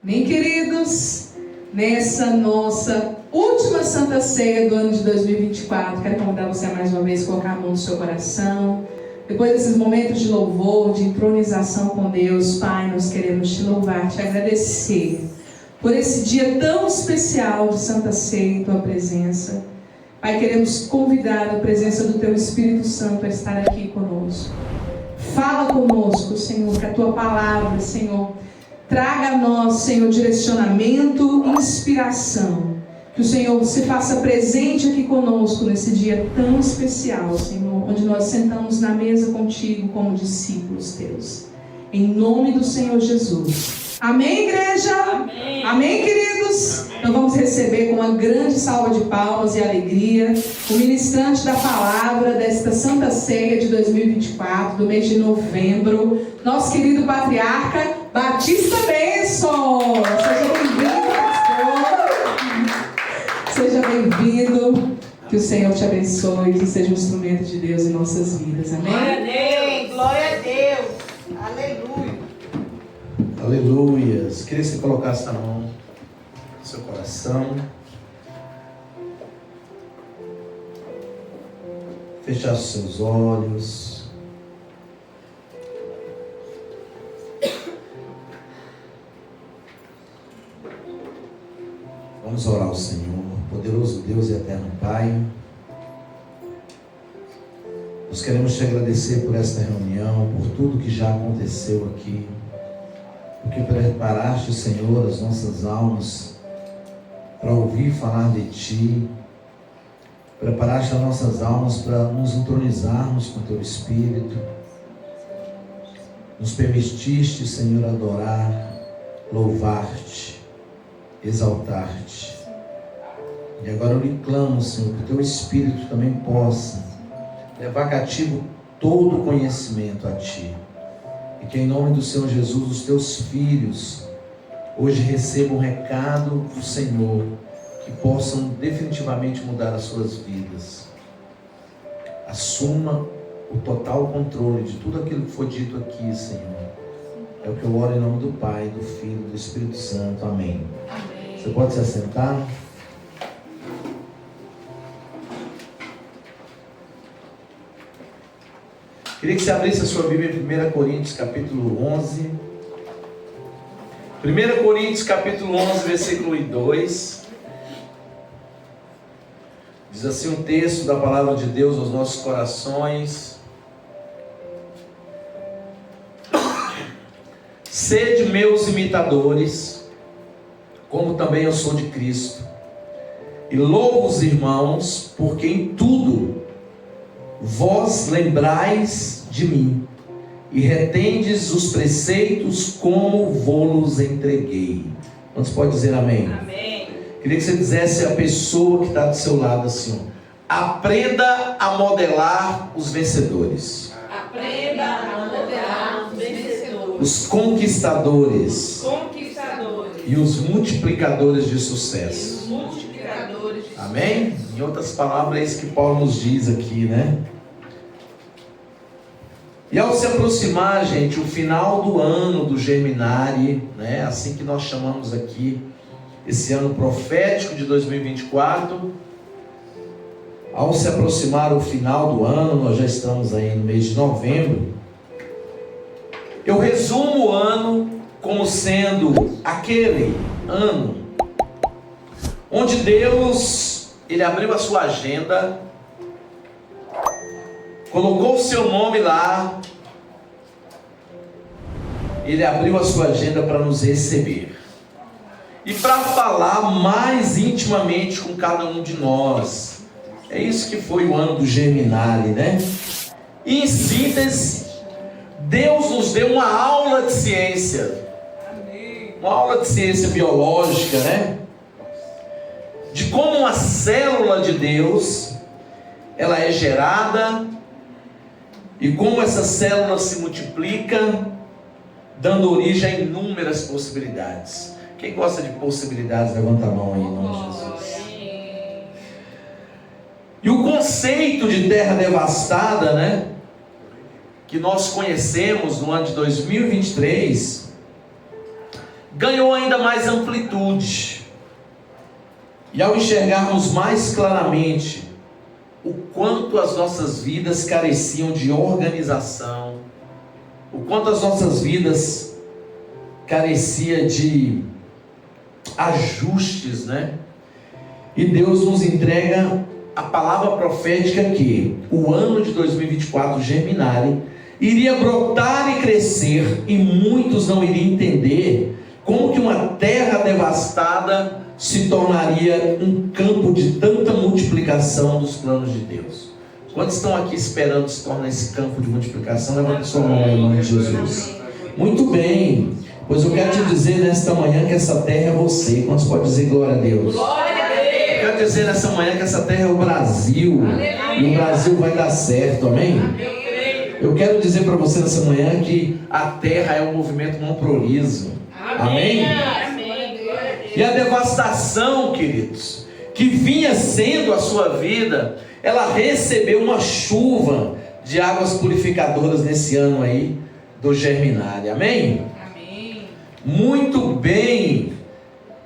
Amém, queridos? Nessa nossa última Santa Ceia do ano de 2024, quero convidar você a mais uma vez colocar a mão no seu coração. Depois desses momentos de louvor, de entronização com Deus, Pai, nós queremos te louvar, te agradecer por esse dia tão especial de Santa Ceia em tua presença. Pai, queremos convidar a presença do teu Espírito Santo a estar aqui conosco. Fala conosco, Senhor, que a tua palavra, Senhor, traga a nós, Senhor, direcionamento e inspiração. Que o Senhor se faça presente aqui conosco nesse dia tão especial, Senhor, onde nós sentamos na mesa contigo como discípulos teus. Em nome do Senhor Jesus. Amém, igreja? Amém. Amém, queridos? Então vamos receber com uma grande salva de palmas e alegria o ministrante da palavra desta Santa Ceia de 2024, do mês de novembro, nosso querido patriarca Batista Benson. Seja bem-vindo, pastor. Seja bem-vindo. Que o Senhor te abençoe, que seja um instrumento de Deus em nossas vidas. Amém? Glória a Deus, glória a Deus. Aleluia. Aleluias. Queria que você colocasse a mão no seu coração. Fechasse os seus olhos. Vamos orar ao Senhor. Poderoso Deus e eterno Pai, nós queremos te agradecer por esta reunião, por tudo que já aconteceu aqui, porque preparaste, Senhor, as nossas almas para ouvir falar de Ti, preparaste as nossas almas para nos entronizarmos com Teu Espírito, nos permitiste, Senhor, adorar, louvar-te, exaltar-te. E agora eu lhe clamo, Senhor, que o Teu Espírito também possa levar cativo todo o conhecimento a Ti. E que em nome do Senhor Jesus, os Teus filhos hoje recebam um recado do Senhor, que possam definitivamente mudar as suas vidas. Assuma o total controle de tudo aquilo que foi dito aqui, Senhor. É o que eu oro em nome do Pai, do Filho e do Espírito Santo. Amém. Amém. Você pode se assentar? Queria que você abrisse a sua Bíblia em 1 Coríntios capítulo 11. 1 Coríntios capítulo 11, versículo 2. Diz assim um texto da palavra de Deus aos nossos corações. Sede meus imitadores, como também eu sou de Cristo. E louvo os irmãos, porque em tudo vós lembrais de mim, e retendes os preceitos como vos entreguei. Quantos pode dizer amém? Amém. Queria que você dissesse à pessoa que está do seu lado assim: aprenda a modelar os vencedores. Aprenda a modelar os vencedores. Os conquistadores. Conquistadores. E os multiplicadores de sucesso. Os multiplicadores de sucesso. Amém? Em outras palavras, é isso que Paulo nos diz aqui, né? E ao se aproximar, gente, o final do ano do Germinare, né? Assim que nós chamamos aqui, esse ano profético de 2024, ao se aproximar o final do ano, nós já estamos aí no mês de novembro, eu resumo o ano como sendo aquele ano onde Deus, Ele abriu a sua agenda, colocou o seu nome lá, Ele abriu a sua agenda para nos receber e para falar mais intimamente com cada um de nós. É isso que foi o ano do Germinale, né? E em síntese, Deus nos deu uma aula de ciência, uma aula de ciência biológica, né? De como uma célula de Deus, ela é gerada, e como essa célula se multiplica, dando origem a inúmeras possibilidades. Quem gosta de possibilidades, levanta a mão aí, em nome de Jesus. E o conceito de terra devastada, né, que nós conhecemos no ano de 2023, ganhou ainda mais amplitude. E ao enxergarmos mais claramente o quanto as nossas vidas careciam de organização, o quanto as nossas vidas careciam de ajustes, né? E Deus nos entrega a palavra profética que o ano de 2024 Germinale iria brotar e crescer, e muitos não iriam entender como que uma terra devastada se tornaria um campo de tanta multiplicação dos planos de Deus. Quantos estão aqui esperando se tornar esse campo de multiplicação? Levante sua mão em nome de Jesus. Muito bem, pois eu quero te dizer nesta manhã que essa terra é você. Quantos podem dizer glória a Deus? Glória a Deus. Eu quero dizer nessa manhã que essa terra é o Brasil. Aleluia. E o Brasil vai dar certo, amém? Eu quero dizer para você nessa manhã que a terra é o movimento Montrolizo. Amém? E a devastação, queridos, que vinha sendo a sua vida, ela recebeu uma chuva de águas purificadoras nesse ano aí do Germinale. Amém? Amém. Muito bem.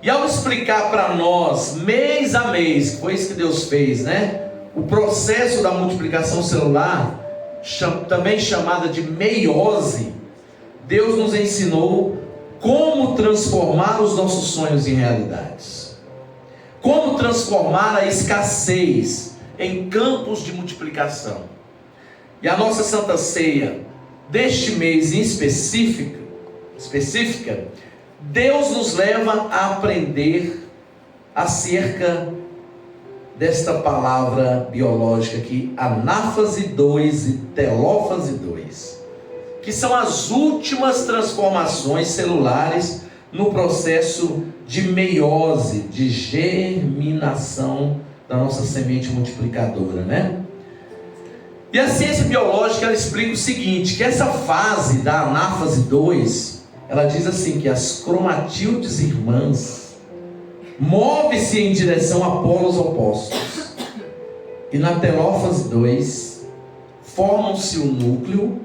E ao explicar para nós, mês a mês, que foi isso que Deus fez, né? O processo da multiplicação celular, também chamada de meiose, Deus nos ensinou como transformar os nossos sonhos em realidades. Como transformar a escassez em campos de multiplicação. E a nossa Santa Ceia deste mês em específica, Deus nos leva a aprender acerca desta palavra biológica aqui, anáfase 2 e telófase 2, que são as últimas transformações celulares no processo de meiose, de germinação da nossa semente multiplicadora, né? E a ciência biológica, ela explica o seguinte, que essa fase da anáfase 2, ela diz assim, que as cromatídeos irmãs move-se em direção a polos opostos. E na telófase 2, formam-se o núcleo,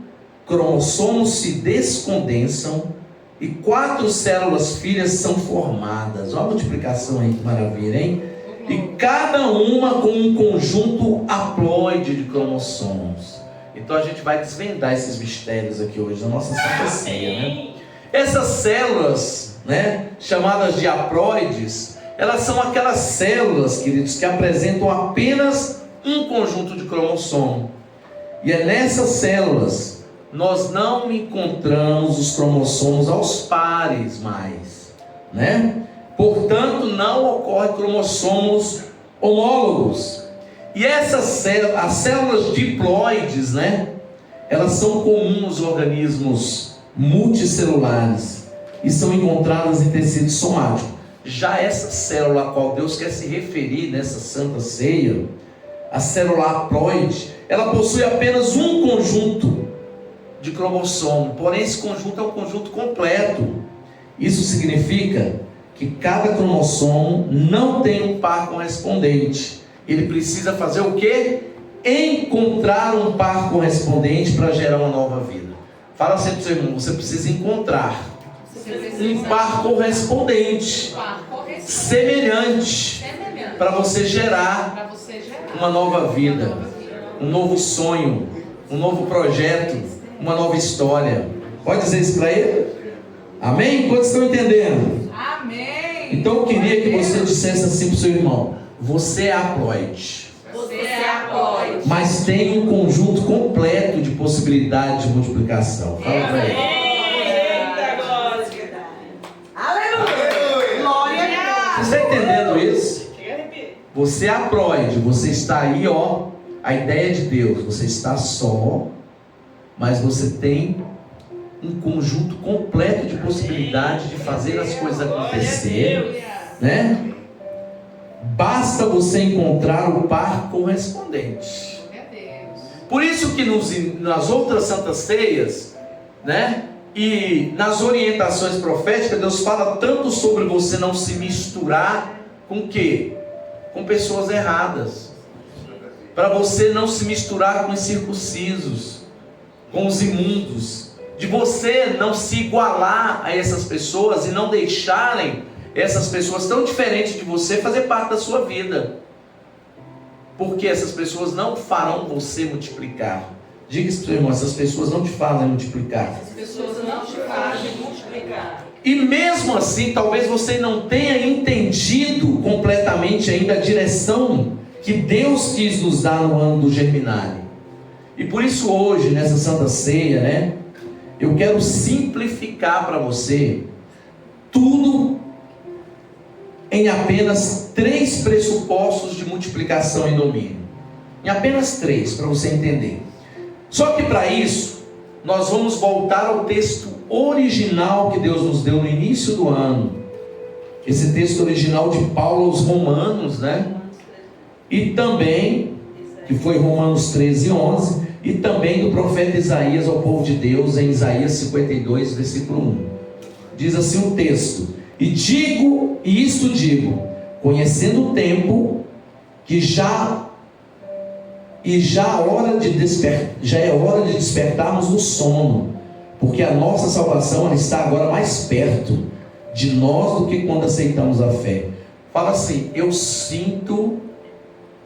cromossomos se descondensam e 4 células filhas são formadas. Olha a multiplicação aí, que maravilha, hein? E cada uma com um conjunto haploide de cromossomos. Então a gente vai desvendar esses mistérios aqui hoje na nossa Santa Ceia, né? Essas células, né, chamadas de haploides, elas são aquelas células, queridos, que apresentam apenas um conjunto de cromossomo. E é nessas células nós não encontramos os cromossomos aos pares mais, né? Portanto, não ocorre cromossomos homólogos. E essas células, as células diploides, né? Elas são comuns nos organismos multicelulares e são encontradas em tecido somático. Já essa célula a qual Deus quer se referir nessa Santa Ceia, a célula haploide, ela possui apenas um conjunto de cromossomo, porém esse conjunto é um conjunto completo. Isso significa que cada cromossomo não tem um par correspondente. Ele precisa fazer o quê? Encontrar um par correspondente para gerar uma nova vida. Fala sempre para o seu irmão, você precisa encontrar um par correspondente, semelhante, para você gerar uma nova vida, um novo sonho, um novo projeto, uma nova história. Pode dizer isso para ele? Amém? Quantos estão entendendo? Amém. Então eu queria que você dissesse assim para o seu irmão: você é haploide. Você é haploide. Mas tem um conjunto completo de possibilidades de multiplicação. Fala para ele. Eita, glória. Aleluia. Glória a Deus. Você está entendendo isso? Você é haploide, você está aí, ó. A ideia de Deus, você está só, mas você tem um conjunto completo de possibilidades de fazer as coisas acontecer, né? Basta você encontrar o par correspondente. Por isso que nas outras Santas Ceias, né, e nas orientações proféticas, Deus fala tanto sobre você não se misturar com o quê? Com pessoas erradas. Para você não se misturar com os circuncisos, com os imundos, de você não se igualar a essas pessoas e não deixarem essas pessoas tão diferentes de você fazer parte da sua vida. Porque essas pessoas não farão você multiplicar. Diga isso para o seu irmão, essas pessoas não te fazem multiplicar. As pessoas não te fazem multiplicar. E mesmo assim, talvez você não tenha entendido completamente ainda a direção que Deus quis nos dar no ano do Germinale. E por isso hoje, nessa Santa Ceia, né, eu quero simplificar para você tudo em apenas 3 pressupostos de multiplicação e domínio. Em apenas 3, para você entender. Só que para isso, nós vamos voltar ao texto original que Deus nos deu no início do ano. Esse texto original de Paulo aos Romanos, né? E também, que foi Romanos 13, 11, e também do profeta Isaías ao povo de Deus, em Isaías 52, versículo 1. Diz assim o texto: e isto digo, conhecendo o tempo, que já é hora de despertarmos do sono, porque a nossa salvação ela está agora mais perto de nós do que quando aceitamos a fé. Fala assim: eu sinto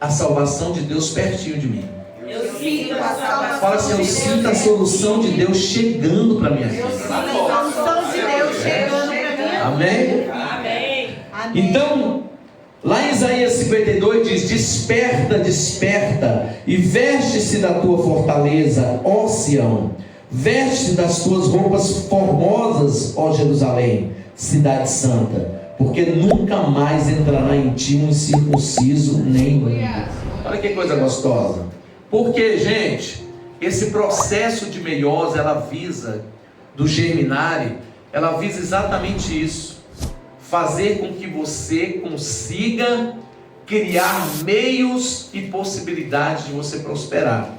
a salvação de Deus pertinho de mim. Eu sinto a salvação. Fala assim: eu sinto a solução de Deus chegando para minha vida. Eu sinto a solução de Deus chegando para mim. Amém? Amém. Então, lá em Isaías 52 diz: desperta, desperta, e veste-se da tua fortaleza, ó Sião, veste das tuas roupas formosas, ó Jerusalém, cidade santa, porque nunca mais entrará em ti um incircunciso nem imundo. Olha que coisa gostosa. Porque, gente, esse processo de meiose, ela visa, do Germinale, ela visa exatamente isso: fazer com que você consiga criar meios e possibilidades de você prosperar.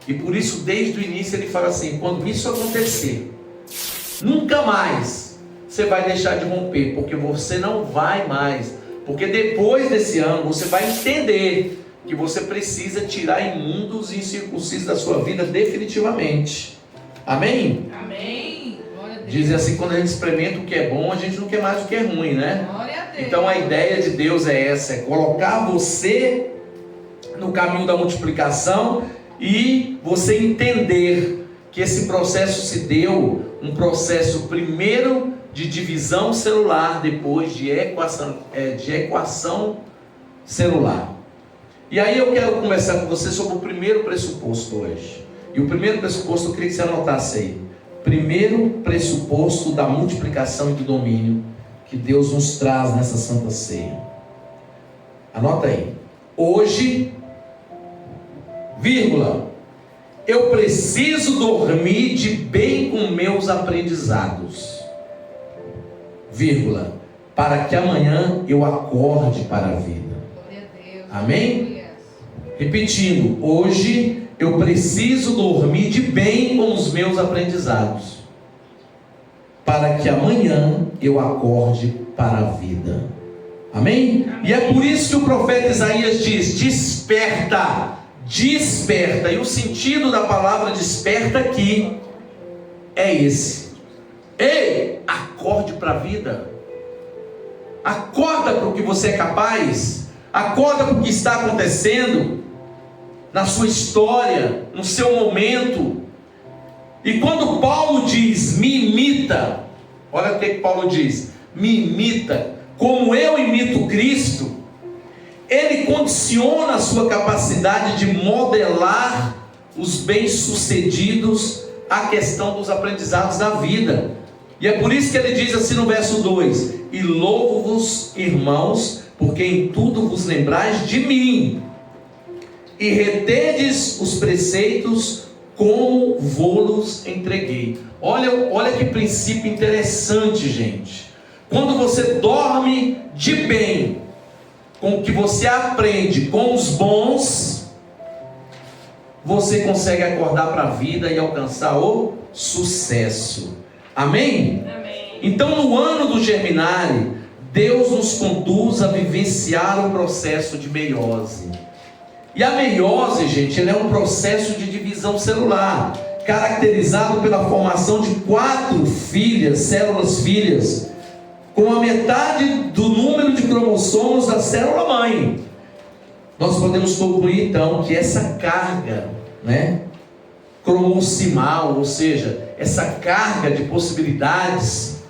E por isso, desde o início, ele fala assim: quando isso acontecer, nunca mais você vai deixar de romper, porque você não vai mais. Porque depois desse ano, você vai entender que você precisa tirar imundos e incircuncisos da sua vida definitivamente. Amém? Amém. Dizem assim: quando a gente experimenta o que é bom, a gente não quer mais o que é ruim, né? Glória a Deus. Então a ideia de Deus é essa: é colocar você no caminho da multiplicação e você entender que esse processo se deu, um processo primeiro de divisão celular, depois de equação celular. E aí eu quero conversar com você sobre o primeiro pressuposto hoje. E o primeiro pressuposto eu queria que você anotasse aí. Primeiro pressuposto da multiplicação e do domínio que Deus nos traz nessa Santa Ceia. Anota aí. Hoje, vírgula, eu preciso dormir de bem com meus aprendizados, vírgula, para que amanhã eu acorde para a vida. Amém? Repetindo, hoje eu preciso dormir de bem com os meus aprendizados, para que amanhã eu acorde para a vida. Amém? E é por isso que o profeta Isaías diz: desperta, desperta. E o sentido da palavra desperta aqui é esse: ei, acorde para a vida. Acorda para o que você é capaz. Acorda para o que está acontecendo na sua história, no seu momento. E quando Paulo diz me imita, olha o que Paulo diz: me imita como eu imito Cristo. Ele condiciona a sua capacidade de modelar os bem-sucedidos à questão dos aprendizados da vida. E é por isso que ele diz assim no verso 2: e louvo-vos, irmãos, porque em tudo vos lembrais de mim, e retedes os preceitos como vô-los entreguei. Olha que princípio interessante, gente. Quando você dorme de bem com o que você aprende com os bons, você consegue acordar para a vida e alcançar o sucesso. Amém? Amém. Então, no ano do Germinale, Deus nos conduz a vivenciar o processo de meiose. E a meiose, gente, ela é um processo de divisão celular. caracterizado pela formação de 4 filhas, células filhas, com a metade do número de cromossomos da célula mãe. Nós podemos concluir então que essa carga, cromossomal, ou seja, essa carga de possibilidades,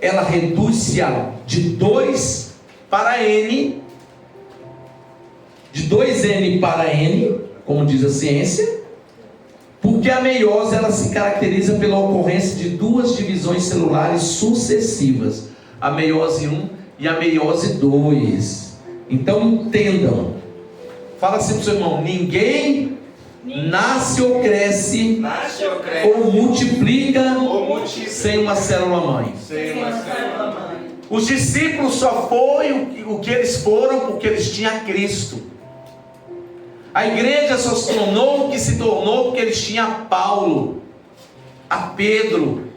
ela reduz-se de 2 para N, de 2N para N, como diz a ciência, porque a meiose ela se caracteriza pela ocorrência de 2 divisões celulares sucessivas, a meiose 1 e a meiose 2. Então entendam, fala assim para o seu irmão: ninguém nasce ou cresce ou multiplica sem uma célula mãe. Os discípulos só foi o que eles foram porque eles tinham Cristo. A igreja só se tornou o que se tornou porque eles tinham a Paulo, a Pedro.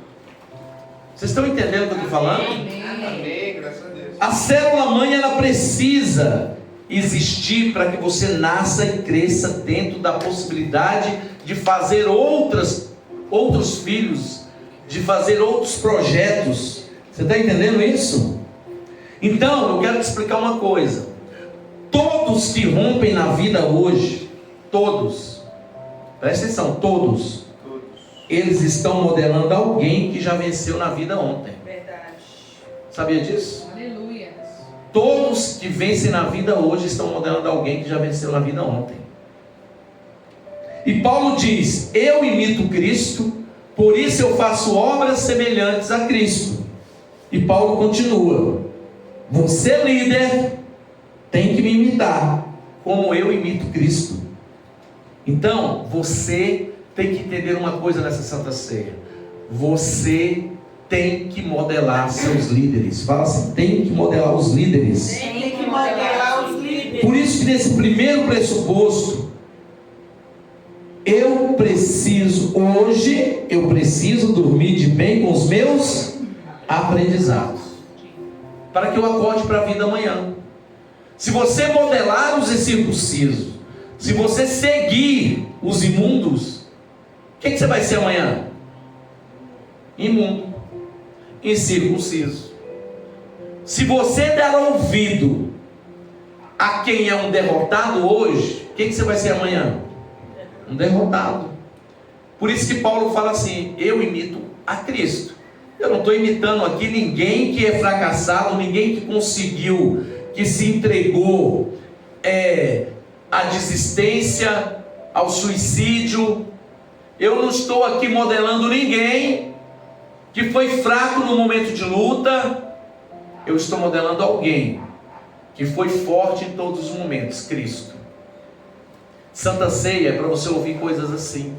Vocês estão entendendo o que eu estou falando? Amém, graças a Deus. A célula mãe ela precisa existir para que você nasça e cresça dentro da possibilidade de fazer outros filhos, de fazer outros projetos. Você está entendendo isso? Então, eu quero te explicar uma coisa. Todos que rompem na vida hoje, todos, presta atenção, todos, eles estão modelando alguém que já venceu na vida ontem. Verdade. Sabia disso? Aleluia. Todos que vencem na vida hoje estão modelando alguém que já venceu na vida ontem. E Paulo diz: eu imito Cristo, por isso eu faço obras semelhantes a Cristo. E Paulo continua: você, líder, tem que me imitar, como eu imito Cristo. Então, você tem que entender uma coisa nessa Santa Ceia: você tem que modelar seus líderes. Fala assim: tem que modelar os líderes. Tem que modelar os líderes. Por isso que nesse primeiro pressuposto, eu preciso dormir de bem com os meus aprendizados, para que eu acorde para a vida amanhã. Se você modelar os incircuncisos, se você seguir os imundos, o que você vai ser amanhã? Imundo, incircunciso. Se você der ouvido a quem é um derrotado hoje, o que você vai ser amanhã? Um derrotado. Por isso que Paulo fala assim: eu imito a Cristo. Eu não estou imitando aqui ninguém que é fracassado, ninguém que conseguiu, que se entregou à desistência, ao suicídio. Eu não estou aqui modelando ninguém que foi fraco no momento de luta. Eu estou modelando alguém que foi forte em todos os momentos, Cristo. Santa Ceia é para você ouvir coisas assim.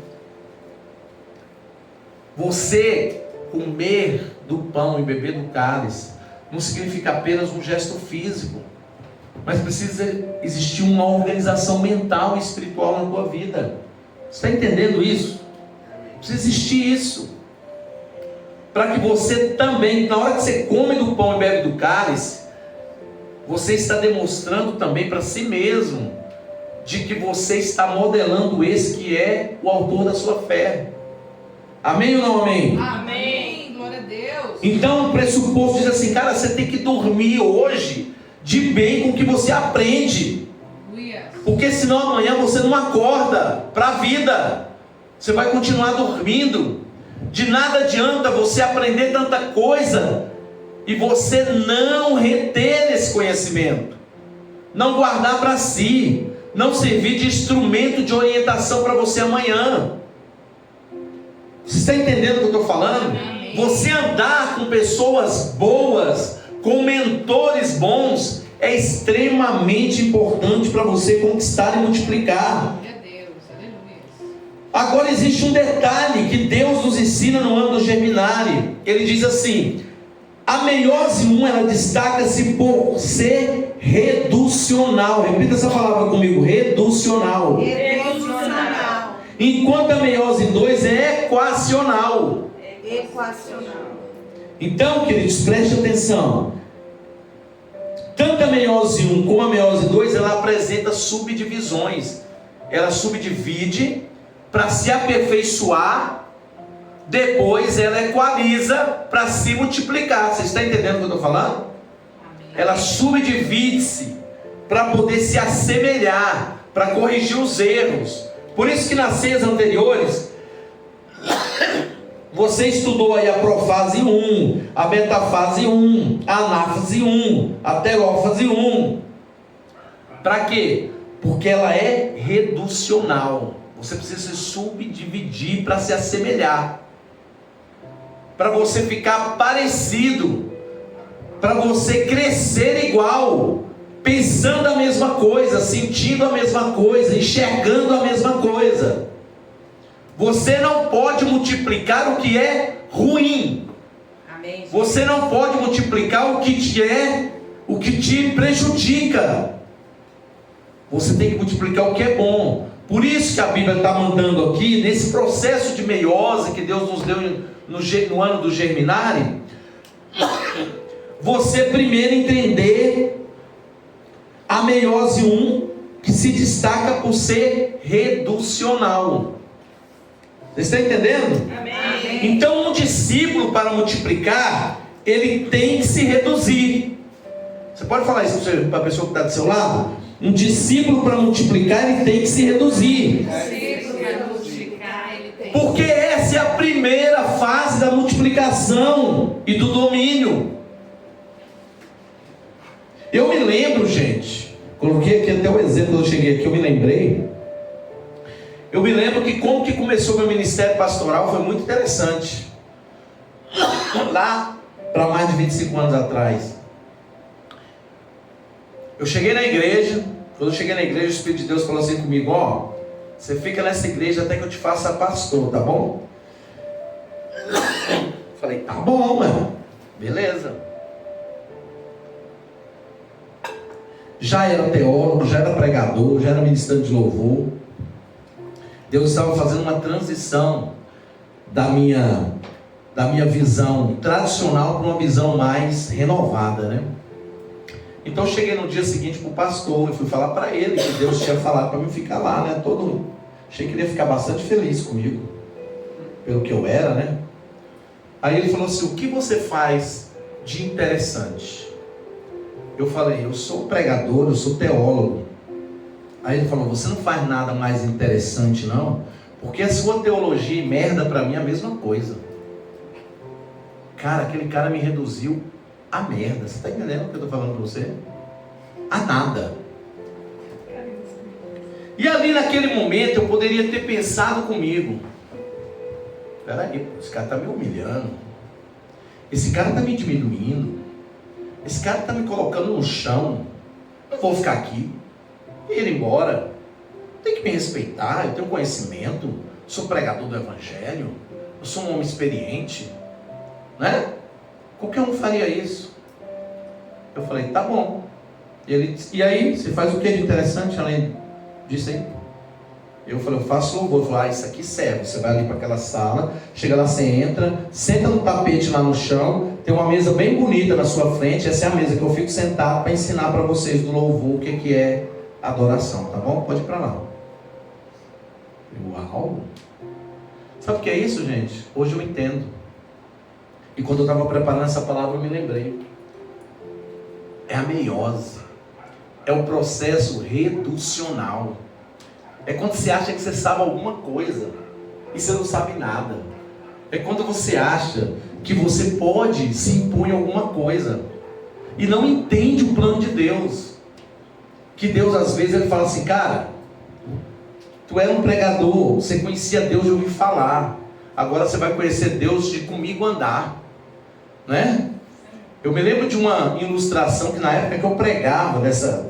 Você comer do pão e beber do cálice não significa apenas um gesto físico, mas precisa existir uma organização mental e espiritual na tua vida. Você está entendendo isso? Precisa existir isso, para que você também, na hora que você come do pão e bebe do cálice, você está demonstrando também para si mesmo de que você está modelando esse que é o autor da sua fé. Amém ou não amém? Amém. Glória a Deus. Então o pressuposto diz assim: cara, você tem que dormir hoje de bem com o que você aprende, porque senão amanhã você não acorda para a vida, você vai continuar dormindo. De nada adianta você aprender tanta coisa e você não reter esse conhecimento, não guardar para si, não servir de instrumento de orientação para você amanhã. Você está entendendo o que eu estou falando? Amém. Você andar com pessoas boas, com mentores bons, é extremamente importante para você conquistar e multiplicar. Agora existe um detalhe que Deus nos ensina no ano do Germinale. Ele diz assim: a meiose 1 ela destaca-se por ser reducional. Repita essa palavra comigo: reducional. Reducional. Enquanto a meiose 2 é equacional. Equacional. Então, queridos, preste atenção. Tanto a meiose 1 como a meiose 2, ela apresenta subdivisões. Ela subdivide para se aperfeiçoar, depois ela equaliza para se multiplicar. Você está entendendo o que eu estou falando? Ela subdivide-se para poder se assemelhar, para corrigir os erros. Por isso que nas ceias anteriores, você estudou aí a profase 1, a metafase 1, a anáfase 1, a terófase 1. Para quê? Porque ela é reducional. Você precisa se subdividir para se assemelhar, para você ficar parecido, para você crescer igual, pensando a mesma coisa, sentindo a mesma coisa, enxergando a mesma coisa. Você não pode multiplicar o que é ruim. Amém. Você não pode multiplicar o que te prejudica. Você tem que multiplicar o que é bom. Por isso que a Bíblia está mandando aqui, nesse processo de meiose que Deus nos deu no ano do Germinare, você primeiro entender a meiose 1, que se destaca por ser reducional. Você está entendendo? Amém. Então um discípulo, para multiplicar, ele tem que se reduzir. Você pode falar isso para a pessoa que está do seu lado? Um discípulo, para multiplicar, ele tem que se reduzir. Porque essa é a primeira fase da multiplicação e do domínio. Eu me lembro, gente, coloquei aqui até o exemplo, quando eu cheguei aqui, eu me lembrei. Eu me lembro que como que começou meu ministério pastoral foi muito interessante. Lá para mais de 25 anos atrás. Eu cheguei na igreja. Quando eu cheguei na igreja, o Espírito de Deus falou assim comigo: ó, você fica nessa igreja até que eu te faça pastor, tá bom? Falei, tá bom, mano. Beleza. Já era teólogo, já era pregador, já era ministrante de louvor. Deus estava fazendo uma transição da minha visão tradicional para uma visão mais renovada, né? Então eu cheguei no dia seguinte para o pastor e fui falar para ele que Deus tinha falado para mim ficar lá, né? Achei que ele ia ficar bastante feliz comigo, pelo que eu era, né? Aí ele falou assim: o que você faz de interessante? Eu falei: eu sou pregador, eu sou teólogo. Aí ele falou: você não faz nada mais interessante não? Porque a sua teologia e merda para mim é a mesma coisa. Cara, aquele cara me reduziu a merda. Você está entendendo o que eu estou falando para você? A nada. E ali naquele momento eu poderia ter pensado comigo: peraí, esse cara está me humilhando, esse cara está me diminuindo, esse cara está me colocando no chão, não vou ficar aqui e ir embora. Tem que me respeitar, eu tenho conhecimento, sou pregador do evangelho, eu sou um homem experiente, né? Qualquer um faria isso. Eu falei: tá bom. E aí, você faz o que de interessante além disso aí? Eu falei: eu faço louvor. Eu falei: isso aqui serve. Você vai ali para aquela sala, chega lá, você entra, senta no tapete lá no chão, tem uma mesa bem bonita na sua frente. Essa é a mesa que eu fico sentado para ensinar para vocês do louvor o que é adoração, tá bom? Pode ir para lá. Uau! Sabe o que é isso, gente? Hoje eu entendo. E quando eu estava preparando essa palavra, eu me lembrei. É a meiose. É o processo reducional. É quando você acha que você sabe alguma coisa e você não sabe nada. É quando você acha que você pode se impor em alguma coisa e não entende o plano de Deus. Que Deus às vezes ele fala assim: cara, tu era um pregador, você conhecia Deus de ouvir falar, agora você vai conhecer Deus de comigo andar, né? Eu me lembro de uma ilustração que na época que eu pregava, as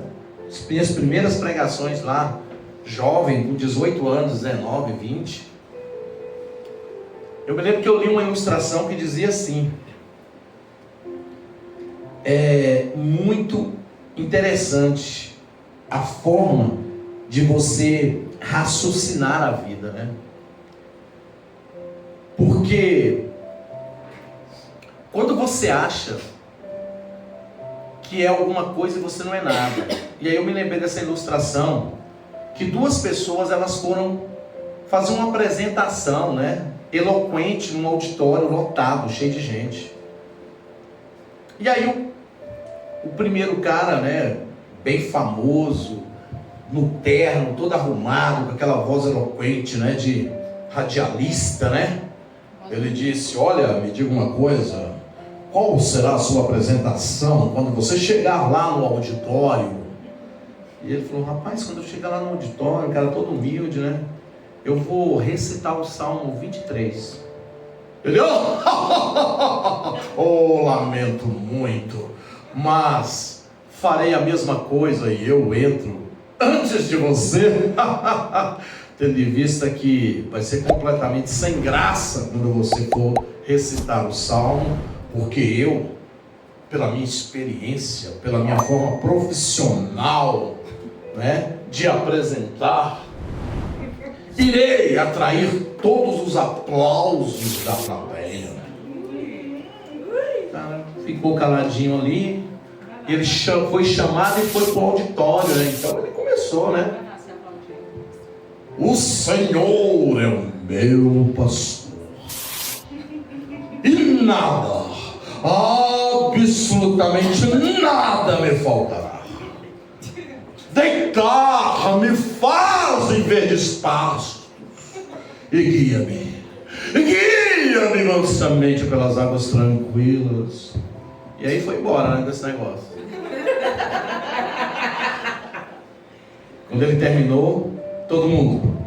minhas primeiras pregações lá, jovem, com 18 anos, 19, 20, eu me lembro que eu li uma ilustração que dizia assim: é muito interessante a forma de você raciocinar a vida, né? Porque quando você acha que é alguma coisa e você não é nada. E aí eu me lembrei dessa ilustração, que duas pessoas elas foram fazer uma apresentação, né, eloquente num auditório lotado, cheio de gente. E aí o primeiro cara, né, bem famoso, no terno, todo arrumado, com aquela voz eloquente, né, de radialista, né? Ele disse: olha, me diga uma coisa, qual será a sua apresentação quando você chegar lá no auditório? E ele falou: rapaz, quando eu chegar lá no auditório, um cara todo humilde, né, eu vou recitar o Salmo 23. Ele: oh, lamento muito, mas farei a mesma coisa e eu entro antes de você. Tendo em vista que vai ser completamente sem graça quando você for recitar o Salmo, porque eu, pela minha experiência, pela minha forma profissional, né, de apresentar, irei atrair todos os aplausos da plateia. O cara ficou caladinho ali, ele foi chamado e foi para o auditório, né? Então ele começou, né? O Senhor é o meu pastor, e nada, absolutamente nada me faltará. Deitar-me faz em verdes pastos, e guia-me mansamente pelas águas tranquilas. E aí foi embora, né, desse negócio. Quando ele terminou, todo mundo: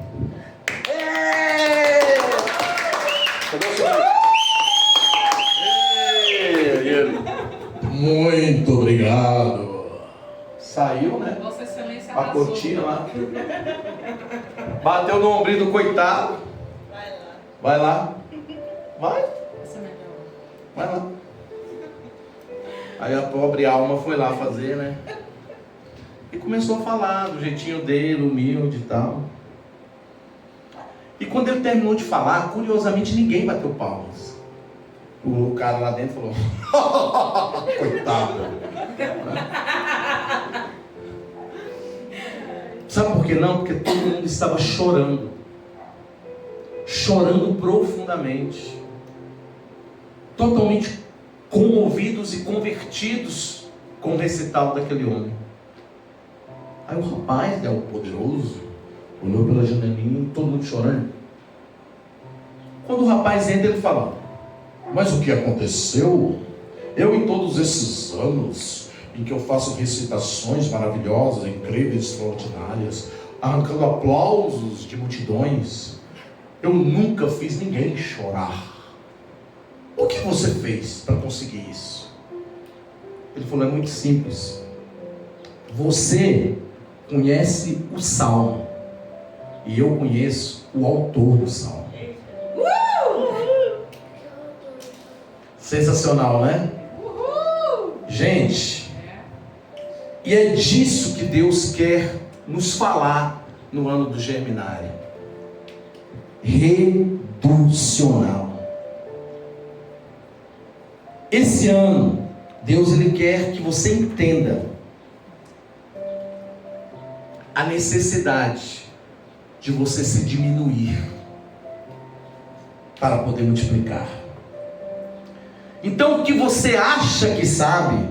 muito obrigado. Saiu, né? Vossa Excelência A cortina lá. Bateu no ombro do coitado. Vai lá. Vai. Vai lá. Aí a pobre alma foi lá fazer, né? E começou a falar do jeitinho dele, humilde e tal. E quando ele terminou de falar, curiosamente ninguém bateu palmas. O cara lá dentro falou: coitado. Sabe por que não? Porque todo mundo estava chorando. Chorando profundamente. Totalmente comovidos e convertidos com o recital daquele homem. Aí o rapaz, né, o poderoso, olhou pela janelinha, todo mundo chorando. Quando o rapaz entra, ele fala: mas o que aconteceu? Eu, em todos esses anos em que eu faço recitações maravilhosas, incríveis, extraordinárias, arrancando aplausos de multidões, eu nunca fiz ninguém chorar. O que você fez para conseguir isso? Ele falou: é muito simples. Você conhece o Salmo, e eu conheço o autor do Salmo. Sensacional, né? Gente, e é disso que Deus quer nos falar no ano do Germinário. Reducional. Esse ano, Deus ele quer que você entenda a necessidade de você se diminuir para poder multiplicar. Então o que você acha que sabe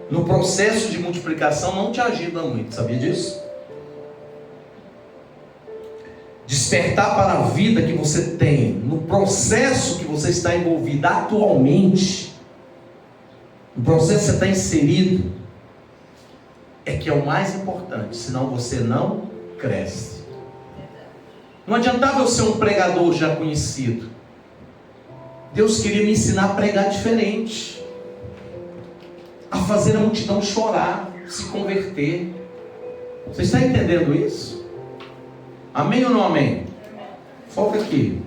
no processo de multiplicação não te ajuda muito, sabia disso? Despertar para a vida que você tem, no processo que você está envolvido atualmente, no processo que você está inserido, é que é o mais importante, senão você não cresce. Não adiantava eu ser um pregador já conhecido. Deus queria me ensinar a pregar diferente, a fazer a multidão chorar, se converter. Você está entendendo isso? Amém ou não amém? Foca aqui.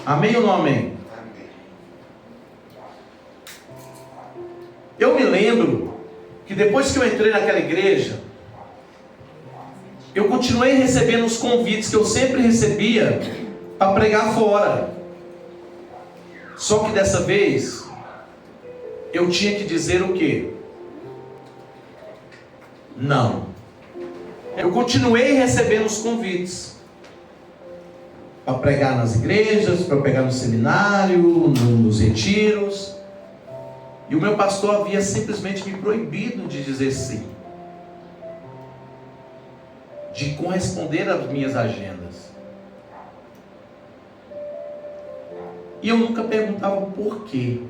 Amém ou não amém? Eu me lembro que depois que eu entrei naquela igreja, eu continuei recebendo os convites que eu sempre recebia para pregar fora. Só que dessa vez eu tinha que dizer o quê? Não. Eu continuei recebendo os convites, para pregar nas igrejas, para pregar no seminário, nos retiros. E o meu pastor havia simplesmente me proibido de dizer sim, de corresponder às minhas agendas. E eu nunca perguntava por quê.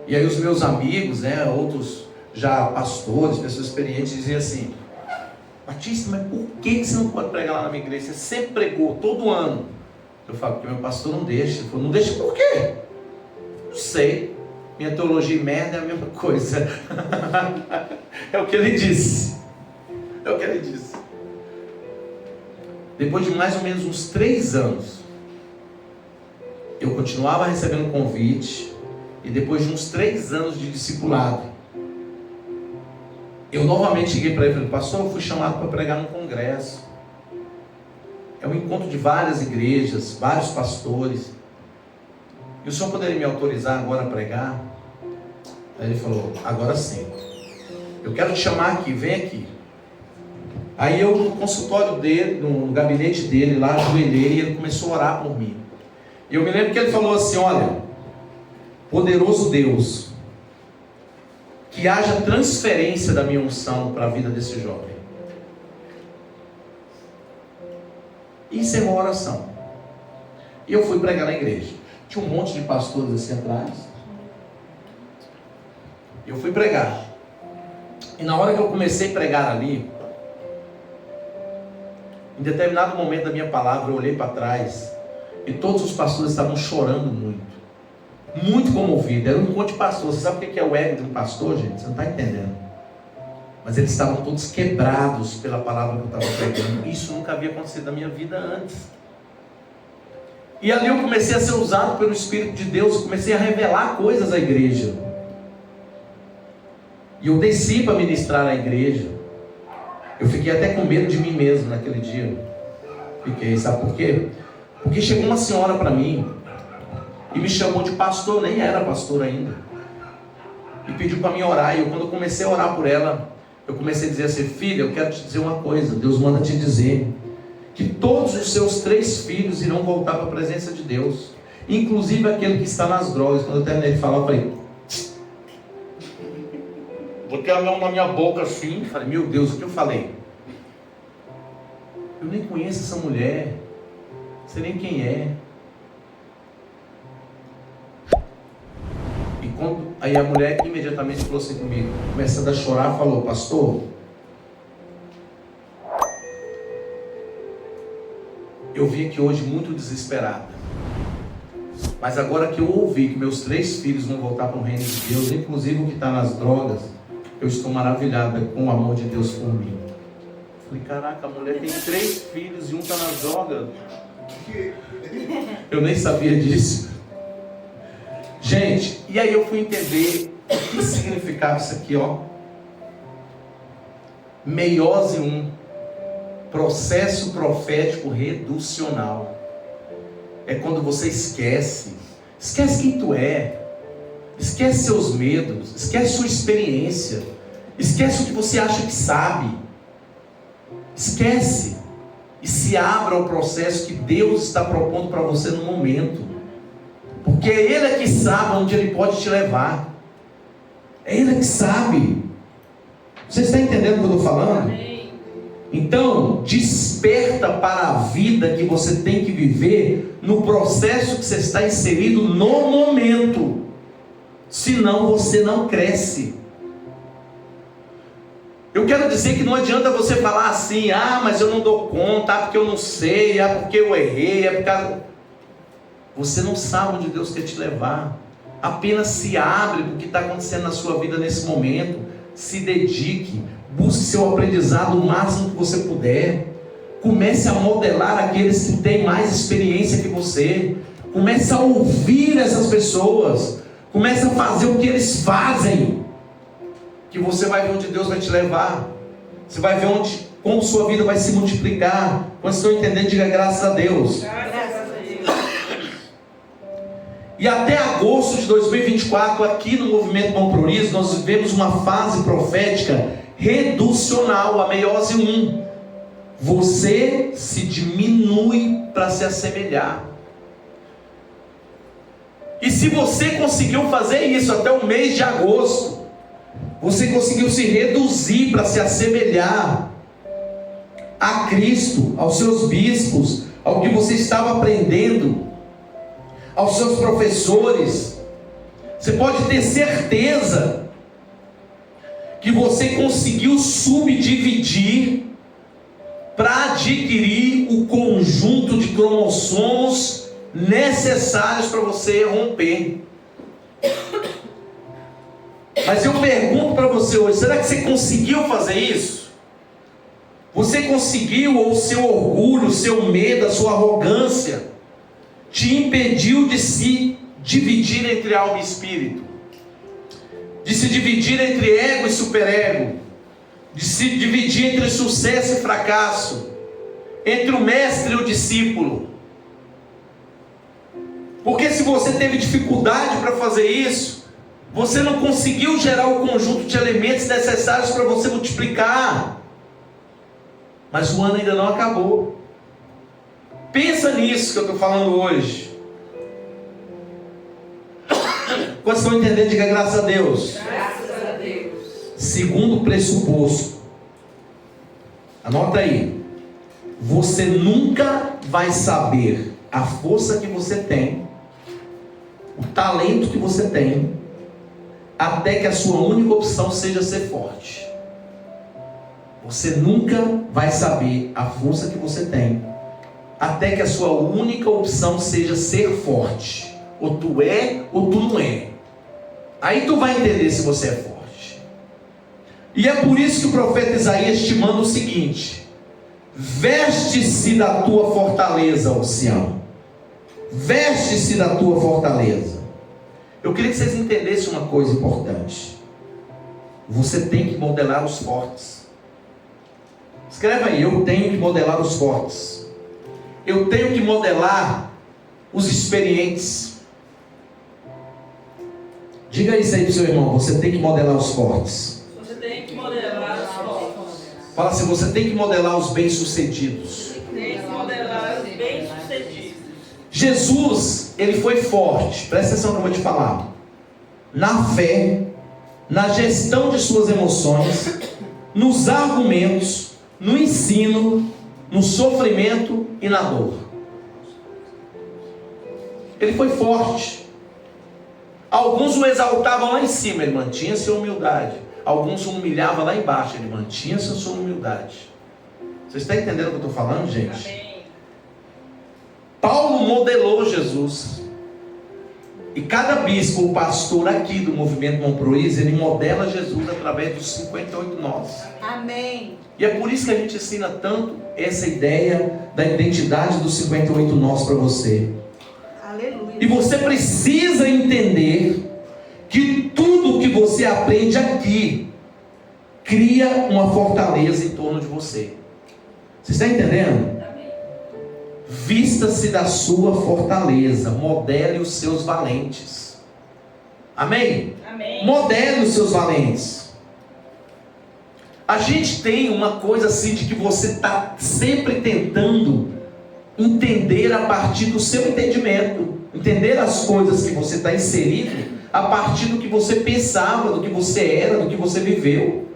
E aí os meus amigos, outros já pastores, pessoas experientes, diziam assim: Batista, mas por que você não pode pregar lá na minha igreja? Você sempre pregou, todo ano. Eu falo, porque meu pastor não deixa. Ele falou, não deixa por quê? Não sei. Minha teologia e merda é a mesma coisa. É o que ele disse. É o que ele disse. Depois de mais ou menos uns 3 anos, eu continuava recebendo convite. E depois de uns 3 anos de discipulado, eu novamente cheguei para ele e falei, pastor, eu fui chamado para pregar num congresso. É um encontro de várias igrejas, vários pastores. E o senhor poderia me autorizar agora a pregar? Aí ele falou, agora sim. Eu quero te chamar aqui, vem aqui. Aí eu, no consultório dele, no gabinete dele, lá ajoelhei, e ele começou a orar por mim. E eu me lembro que ele falou assim, olha, poderoso Deus, que haja transferência da minha unção para a vida desse jovem. E encerrou a oração. E eu fui pregar na igreja. Tinha um monte de pastores assim atrás. Eu fui pregar. E na hora que eu comecei a pregar ali, em determinado momento da minha palavra, eu olhei para trás e todos os pastores estavam chorando muito. Muito comovido, era um encontro de pastor. Você sabe o que é o ego de um pastor, gente? Você não está entendendo. Mas eles estavam todos quebrados pela palavra que eu estava pregando. Isso nunca havia acontecido na minha vida antes. E ali eu comecei a ser usado pelo Espírito de Deus. Comecei a revelar coisas à igreja. E eu desci para ministrar na igreja. Eu fiquei até com medo de mim mesmo naquele dia. Fiquei, sabe por quê? Porque chegou uma senhora para mim e me chamou de pastor, nem era pastor ainda, e pediu para mim orar. E quando eu comecei a orar por ela, eu comecei a dizer assim, filha, eu quero te dizer uma coisa, Deus manda te dizer, que todos os seus 3 filhos irão voltar para a presença de Deus, inclusive aquele que está nas drogas. Quando eu terminei de falar, eu falei, botei a mão na minha boca assim, falei, meu Deus, o que eu falei? Eu nem conheço essa mulher, não sei nem quem é. Aí a mulher imediatamente falou assim comigo, começando a chorar, falou, pastor, eu vim aqui hoje muito desesperada, mas agora que eu ouvi que meus 3 filhos vão voltar para o reino de Deus, inclusive o que está nas drogas, eu estou maravilhada com o amor de Deus por mim. Falei, caraca, a mulher tem 3 filhos e um está nas drogas. Eu nem sabia disso. Gente, e aí eu fui entender o que significava isso aqui, ó. Meiose 1, processo profético reducional. É quando você esquece quem tu é, esquece seus medos, esquece sua experiência, esquece o que você acha que sabe, esquece e se abra ao processo que Deus está propondo para você no momento. Porque Ele é que sabe onde Ele pode te levar. É Ele que sabe. Você está entendendo o que eu estou falando? Amém. Então, desperta para a vida que você tem que viver no processo que você está inserido no momento. Senão você não cresce. Eu quero dizer que não adianta você falar assim, mas eu não dou conta, porque eu não sei, porque eu errei, porque... Você não sabe onde Deus quer te levar. Apenas se abre para o que está acontecendo na sua vida nesse momento. Se dedique. Busque seu aprendizado o máximo que você puder. Comece a modelar aqueles que têm mais experiência que você. Comece a ouvir essas pessoas. Comece a fazer o que eles fazem. Que você vai ver onde Deus vai te levar. Você vai ver como sua vida vai se multiplicar. Quando você está entendendo, diga graças a Deus. E até agosto de 2024, aqui no Movimento Bom Priorizo, nós vivemos uma fase profética reducional, a meiose 1. você se diminui para se assemelhar. E se você conseguiu fazer isso até o mês de agosto, você conseguiu se reduzir para se assemelhar a Cristo, aos seus bispos, ao que você estava aprendendo, aos seus professores, você pode ter certeza que você conseguiu subdividir para adquirir o conjunto de cromossomos necessários para você romper. Mas eu pergunto para você hoje, será que você conseguiu fazer isso? Você conseguiu, ou o seu orgulho, o seu medo, a sua arrogância te impediu de se dividir entre alma e espírito, de se dividir entre ego e superego, de se dividir entre sucesso e fracasso, entre o mestre e o discípulo? Porque se você teve dificuldade para fazer isso, você não conseguiu gerar o conjunto de elementos necessários para você multiplicar. Mas o ano ainda não acabou. Pensa nisso que eu estou falando hoje. Quantos estão entendendo? Diga graças a Deus. Graças a Deus. Segundo pressuposto, anota aí, você nunca vai saber a força que você tem, o talento que você tem, até que a sua única opção seja ser forte. Você nunca vai saber a força que você tem, até que a sua única opção seja ser forte. Ou tu é, ou tu não é. Aí tu vai entender se você é forte. E é por isso que o profeta Isaías te manda o seguinte: veste-se da tua fortaleza, ó Sião. Veste-se da tua fortaleza. Eu queria que vocês entendessem uma coisa importante. Você tem que modelar os fortes. Escreva aí: eu tenho que modelar os fortes. Eu tenho que modelar os experientes. Diga isso aí para o seu irmão: você tem que modelar os fortes. Você tem que modelar os fortes. Fala assim: você tem que modelar os bem-sucedidos. Tem que modelar os bem-sucedidos. Jesus, ele foi forte, presta atenção no que eu vou te falar, na fé, na gestão de suas emoções, nos argumentos, no ensino, no sofrimento e na dor. Ele foi forte. Alguns o exaltavam lá em cima, ele mantinha sua humildade. Alguns o humilhavam lá embaixo, ele mantinha sua humildade. Vocês estão entendendo o que eu estou falando, gente? Amém. Paulo modelou Jesus. E cada bispo ou pastor aqui do movimento Monproís, ele modela Jesus através dos 58 nós. Amém. E é por isso que a gente ensina tanto essa ideia da identidade dos 58 nós para você. Aleluia. E você precisa entender que tudo que você aprende aqui cria uma fortaleza em torno de você. Você está entendendo? Vista-se da sua fortaleza, modele os seus valentes. Amém? Amém. Modele os seus valentes. A gente tem uma coisa assim de que você está sempre tentando entender a partir do seu entendimento, entender as coisas que você está inserido a partir do que você pensava, do que você era, do que você viveu.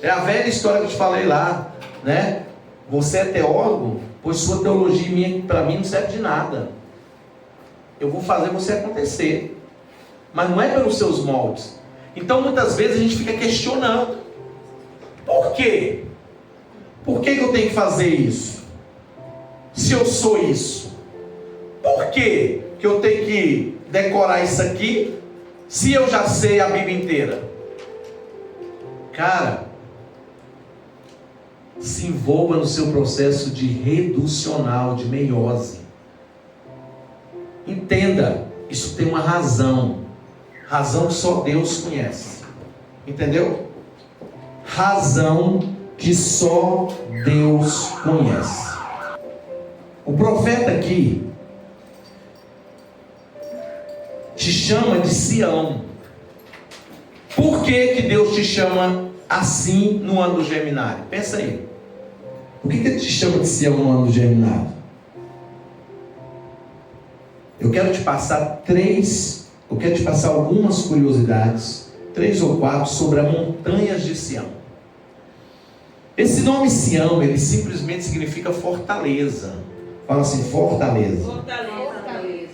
É a velha história que eu te falei lá, né? Você é teólogo, pois sua teologia para mim não serve de nada. Eu vou fazer você acontecer, mas não é pelos seus moldes. Então muitas vezes a gente fica questionando: por quê? Por que eu tenho que fazer isso? Se eu sou isso, por que eu tenho que decorar isso aqui, se eu já sei a Bíblia inteira? Cara, se envolva no seu processo de reducional, de meiose. Entenda, isso tem uma razão que só Deus conhece. Entendeu? Razão que só Deus conhece. O profeta aqui te chama de Sião. Por que Deus te chama assim no ano do Geminário? Pensa aí. Por que ele te chama de Sião no ano do germinado? Eu quero te passar algumas curiosidades, 3 ou 4, sobre as montanhas de Sião. Esse nome Sião, ele simplesmente significa fortaleza. Fala assim, fortaleza. Fortaleza.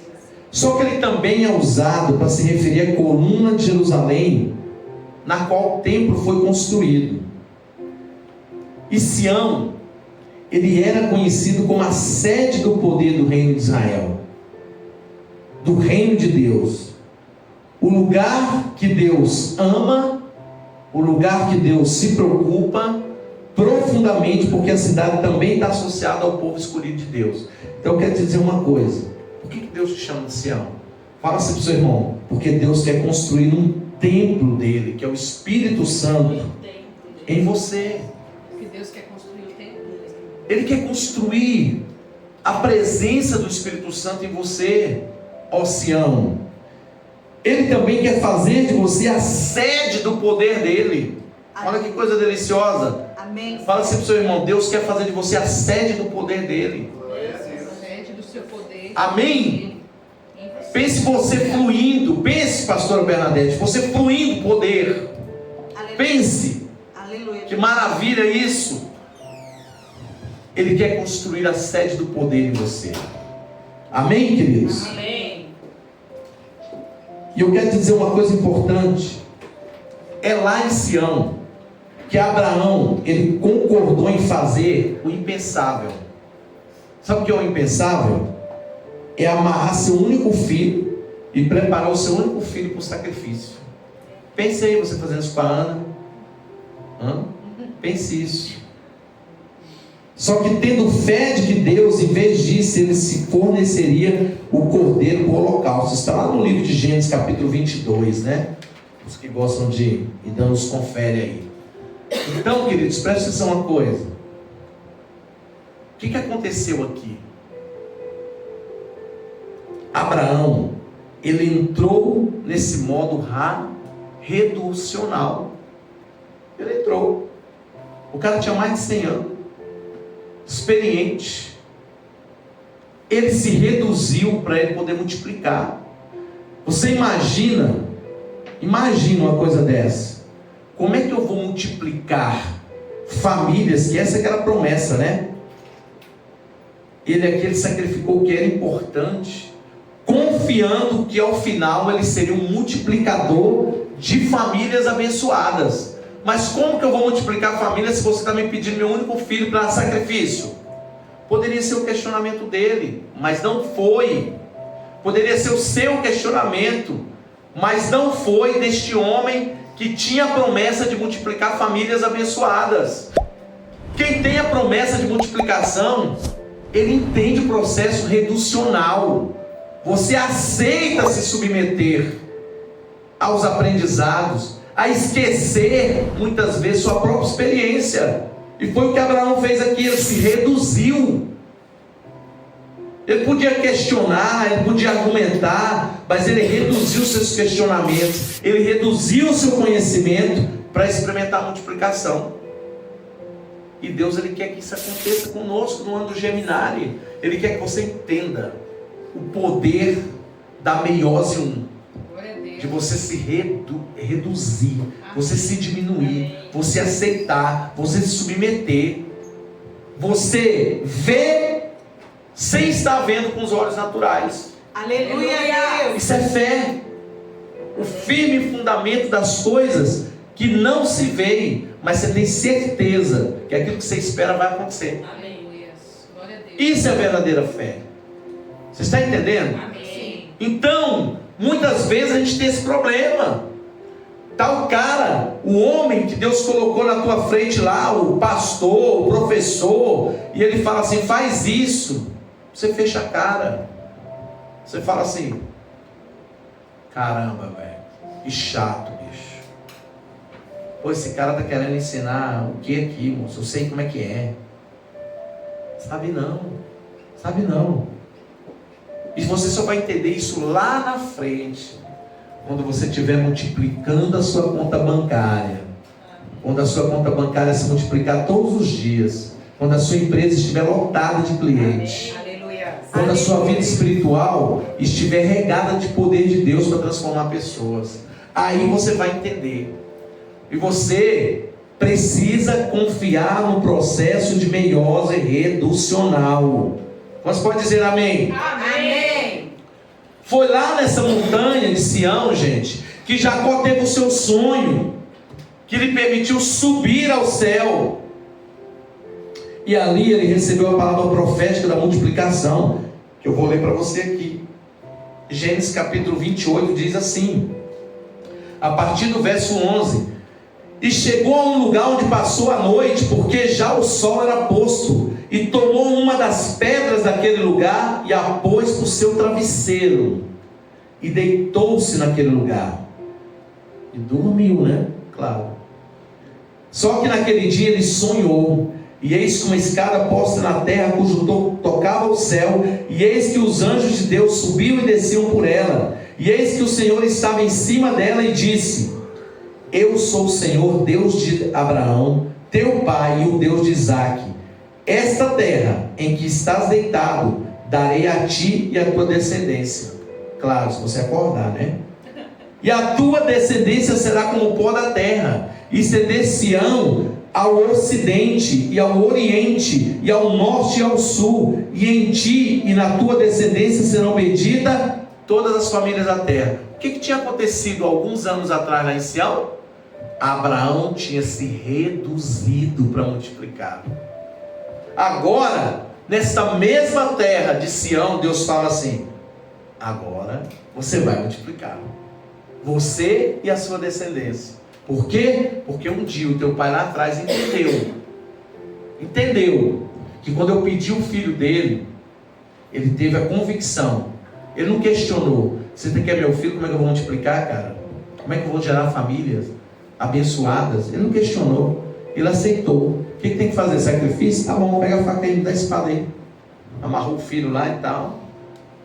Só que ele também é usado para se referir à coluna de Jerusalém, na qual o templo foi construído. E Sião, ele era conhecido como a sede do poder do reino de Israel, do reino de Deus, o lugar que Deus ama, o lugar que Deus se preocupa profundamente, porque a cidade também está associada ao povo escolhido de Deus. Então eu quero te dizer uma coisa: por que Deus te chama de Sião? Fala assim para o seu irmão: porque Deus quer construir um templo dele, que é o Espírito Santo em você. Que Deus quer construir o templo. Ele quer construir a presença do Espírito Santo em você, ó Sião. Ele também quer fazer de você a sede do poder dele. Olha que coisa deliciosa. Amém. Fala assim para o seu irmão: Deus quer fazer de você a sede do poder dele. A sede do seu poder. Amém? Pense você fluindo. Pense, pastora Bernadette, você fluindo poder. Aleluia. Pense. Aleluia. Que maravilha isso. Ele quer construir a sede do poder em você. Amém, queridos? Amém. E eu quero te dizer uma coisa importante. É lá em Sião que Abraão, ele concordou em fazer o impensável. Sabe o que é o impensável? É amarrar seu único filho e preparar o seu único filho para o sacrifício. Pense aí, você fazendo isso com a Ana. Pense isso. Só que tendo fé de que Deus, em vez disso, ele se forneceria o cordeiro para o holocausto. Está lá no livro de Gênesis capítulo 22, né? Os que gostam de ir dando os confere aí. Então, queridos, preste atenção uma coisa. O que aconteceu aqui? Abraão, ele entrou nesse modo reducional. Ele entrou. O cara tinha mais de 100 anos, experiente. Ele se reduziu para ele poder multiplicar. Você imagina uma coisa dessa. Como é que eu vou multiplicar famílias? Que essa que era a promessa, né? Ele sacrificou o que era importante, confiando que ao final ele seria um multiplicador de famílias abençoadas. Mas como que eu vou multiplicar famílias se você está me pedindo meu único filho para sacrifício? Poderia ser o questionamento dele, mas não foi. Poderia ser o seu questionamento, mas não foi deste homem que tinha a promessa de multiplicar famílias abençoadas. Quem tem a promessa de multiplicação, ele entende o processo reducional. Você aceita se submeter aos aprendizados, a esquecer muitas vezes sua própria experiência. E foi o que Abraão fez aqui. Ele se reduziu. Ele podia questionar, ele podia argumentar, mas ele reduziu seus questionamentos, ele reduziu o seu conhecimento para experimentar a multiplicação. E Deus, ele quer que isso aconteça conosco no ano do Geminari. Ele quer que você entenda o poder da meiose 1, de você se reduzir, você se diminuir, você aceitar, você se submeter, você vê sem estar vendo com os olhos naturais. Aleluia. Isso é fé. O firme fundamento das coisas que não se veem, mas você tem certeza que aquilo que você espera vai acontecer. Isso é a verdadeira fé. Você está entendendo? Amém. Então, muitas vezes a gente tem esse problema. Tá o cara, o homem que Deus colocou na tua frente lá, o pastor, o professor, e ele fala assim: faz isso. Você fecha a cara. Você fala assim: caramba, velho, que chato, bicho. Pô, esse cara tá querendo ensinar o que aqui, moço? Eu sei como é que é. Sabe não. E você só vai entender isso lá na frente, quando você estiver multiplicando a sua conta bancária. Quando a sua conta bancária se multiplicar todos os dias, quando a sua empresa estiver lotada de clientes, Aleluia. quando a sua vida espiritual estiver regada de poder de Deus para transformar pessoas, aí você vai entender. E você precisa confiar no processo de meiose reducional. Você pode dizer amém? Amém. Foi lá nessa montanha de Sião, gente, que Jacó teve o seu sonho, que lhe permitiu subir ao céu. E ali ele recebeu a palavra profética da multiplicação, que eu vou ler para você aqui. Gênesis capítulo 28 diz assim, a partir do verso 11: e chegou a um lugar onde passou a noite, porque já o sol era posto, e tomou uma das pedras daquele lugar e a pôs por seu travesseiro, e deitou-se naquele lugar, e dormiu, né? Claro. Só que naquele dia ele sonhou, e eis que uma escada posta na terra, cujo topo tocava o céu, e eis que os anjos de Deus subiam e desciam por ela, e eis que o Senhor estava em cima dela e disse: eu sou o Senhor, Deus de Abraão, teu pai, e o Deus de Isaque. Esta terra em que estás deitado, darei a ti e a tua descendência. Claro, se você acordar, né? E a tua descendência será como o pó da terra, e estender-se-ão ao ocidente e ao oriente, e ao norte e ao sul, e em ti e na tua descendência serão benditas todas as famílias da terra. O que tinha acontecido alguns anos atrás lá em Sião? Abraão tinha se reduzido para multiplicar. Agora, nessa mesma terra de Sião, Deus fala assim: agora você vai multiplicar, você e a sua descendência. Por quê? Porque um dia o teu pai lá atrás entendeu que quando eu pedi o filho dele, ele teve a convicção, ele não questionou: você quer meu filho, como é que eu vou multiplicar, cara? Como é que eu vou gerar famílias abençoadas? Ele não questionou, ele aceitou. O que tem que fazer? Sacrifício? Tá bom, pega a faca aí, me dá a espada aí. Amarrou o filho lá e tal.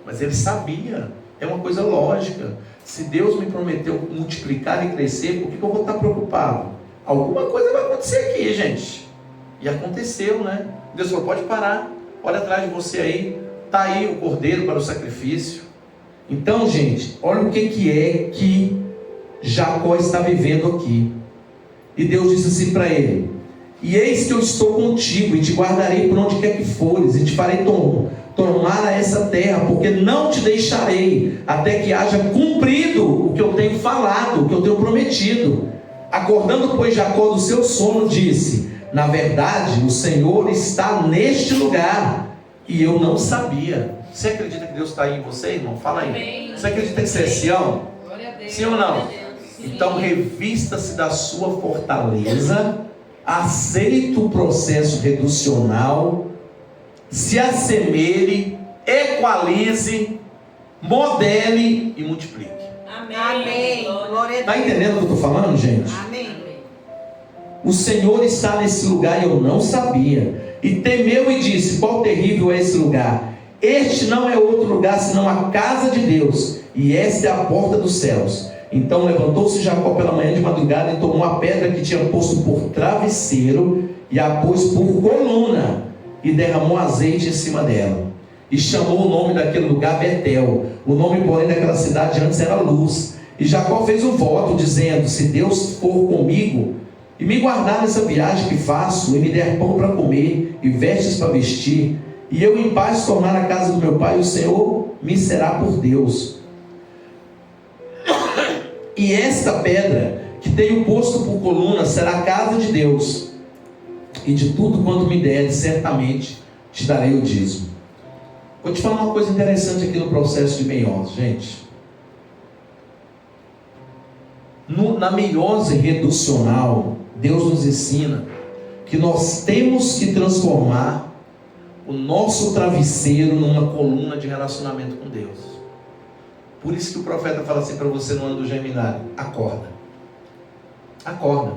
Mas ele sabia, é uma coisa lógica. Se Deus me prometeu multiplicar e crescer, por que eu vou estar preocupado? Alguma coisa vai acontecer aqui, gente. E aconteceu, né? Deus falou: pode parar, olha atrás de você aí, está aí o cordeiro para o sacrifício. Então, gente, olha o que é que Jacó está vivendo aqui. E Deus disse assim para ele: e eis que eu estou contigo, e te guardarei por onde quer que fores, e te farei tomar a essa terra, porque não te deixarei, até que haja cumprido o que eu tenho falado, o que eu tenho prometido. Acordando, pois, Jacó do seu sono, disse: na verdade, o Senhor está neste lugar, e eu não sabia. Você acredita que Deus está aí em você, irmão? Fala aí. Amém. Você acredita que você é Sião? Sim ou não? Então revista-se da sua fortaleza, aceite o processo reducional, se assemelhe, equalize, modele e multiplique. Amém. Glória a Deus. Está entendendo o que eu estou falando, gente? Amém. O Senhor está nesse lugar e eu não sabia. E temeu e disse: qual terrível é esse lugar? Este não é outro lugar senão a casa de Deus, e esta é a porta dos céus. Então levantou-se Jacó pela manhã de madrugada e tomou a pedra que tinha posto por travesseiro e a pôs por coluna, e derramou azeite em cima dela, e chamou o nome daquele lugar Betel. O nome, porém, daquela cidade antes era Luz. E Jacó fez um voto, dizendo: se Deus for comigo e me guardar nessa viagem que faço, e me der pão para comer e vestes para vestir, e eu em paz tornar a casa do meu pai, o Senhor me será por Deus. E esta pedra que tenho posto por coluna será a casa de Deus, e de tudo quanto me deres, certamente te darei o dízimo. Vou te falar uma coisa interessante aqui no processo de meiose, gente. Na meiose reducional, Deus nos ensina que nós temos que transformar o nosso travesseiro numa coluna de relacionamento com Deus. Por isso que o profeta fala assim para você no ano do Geminário: acorda. Acorda.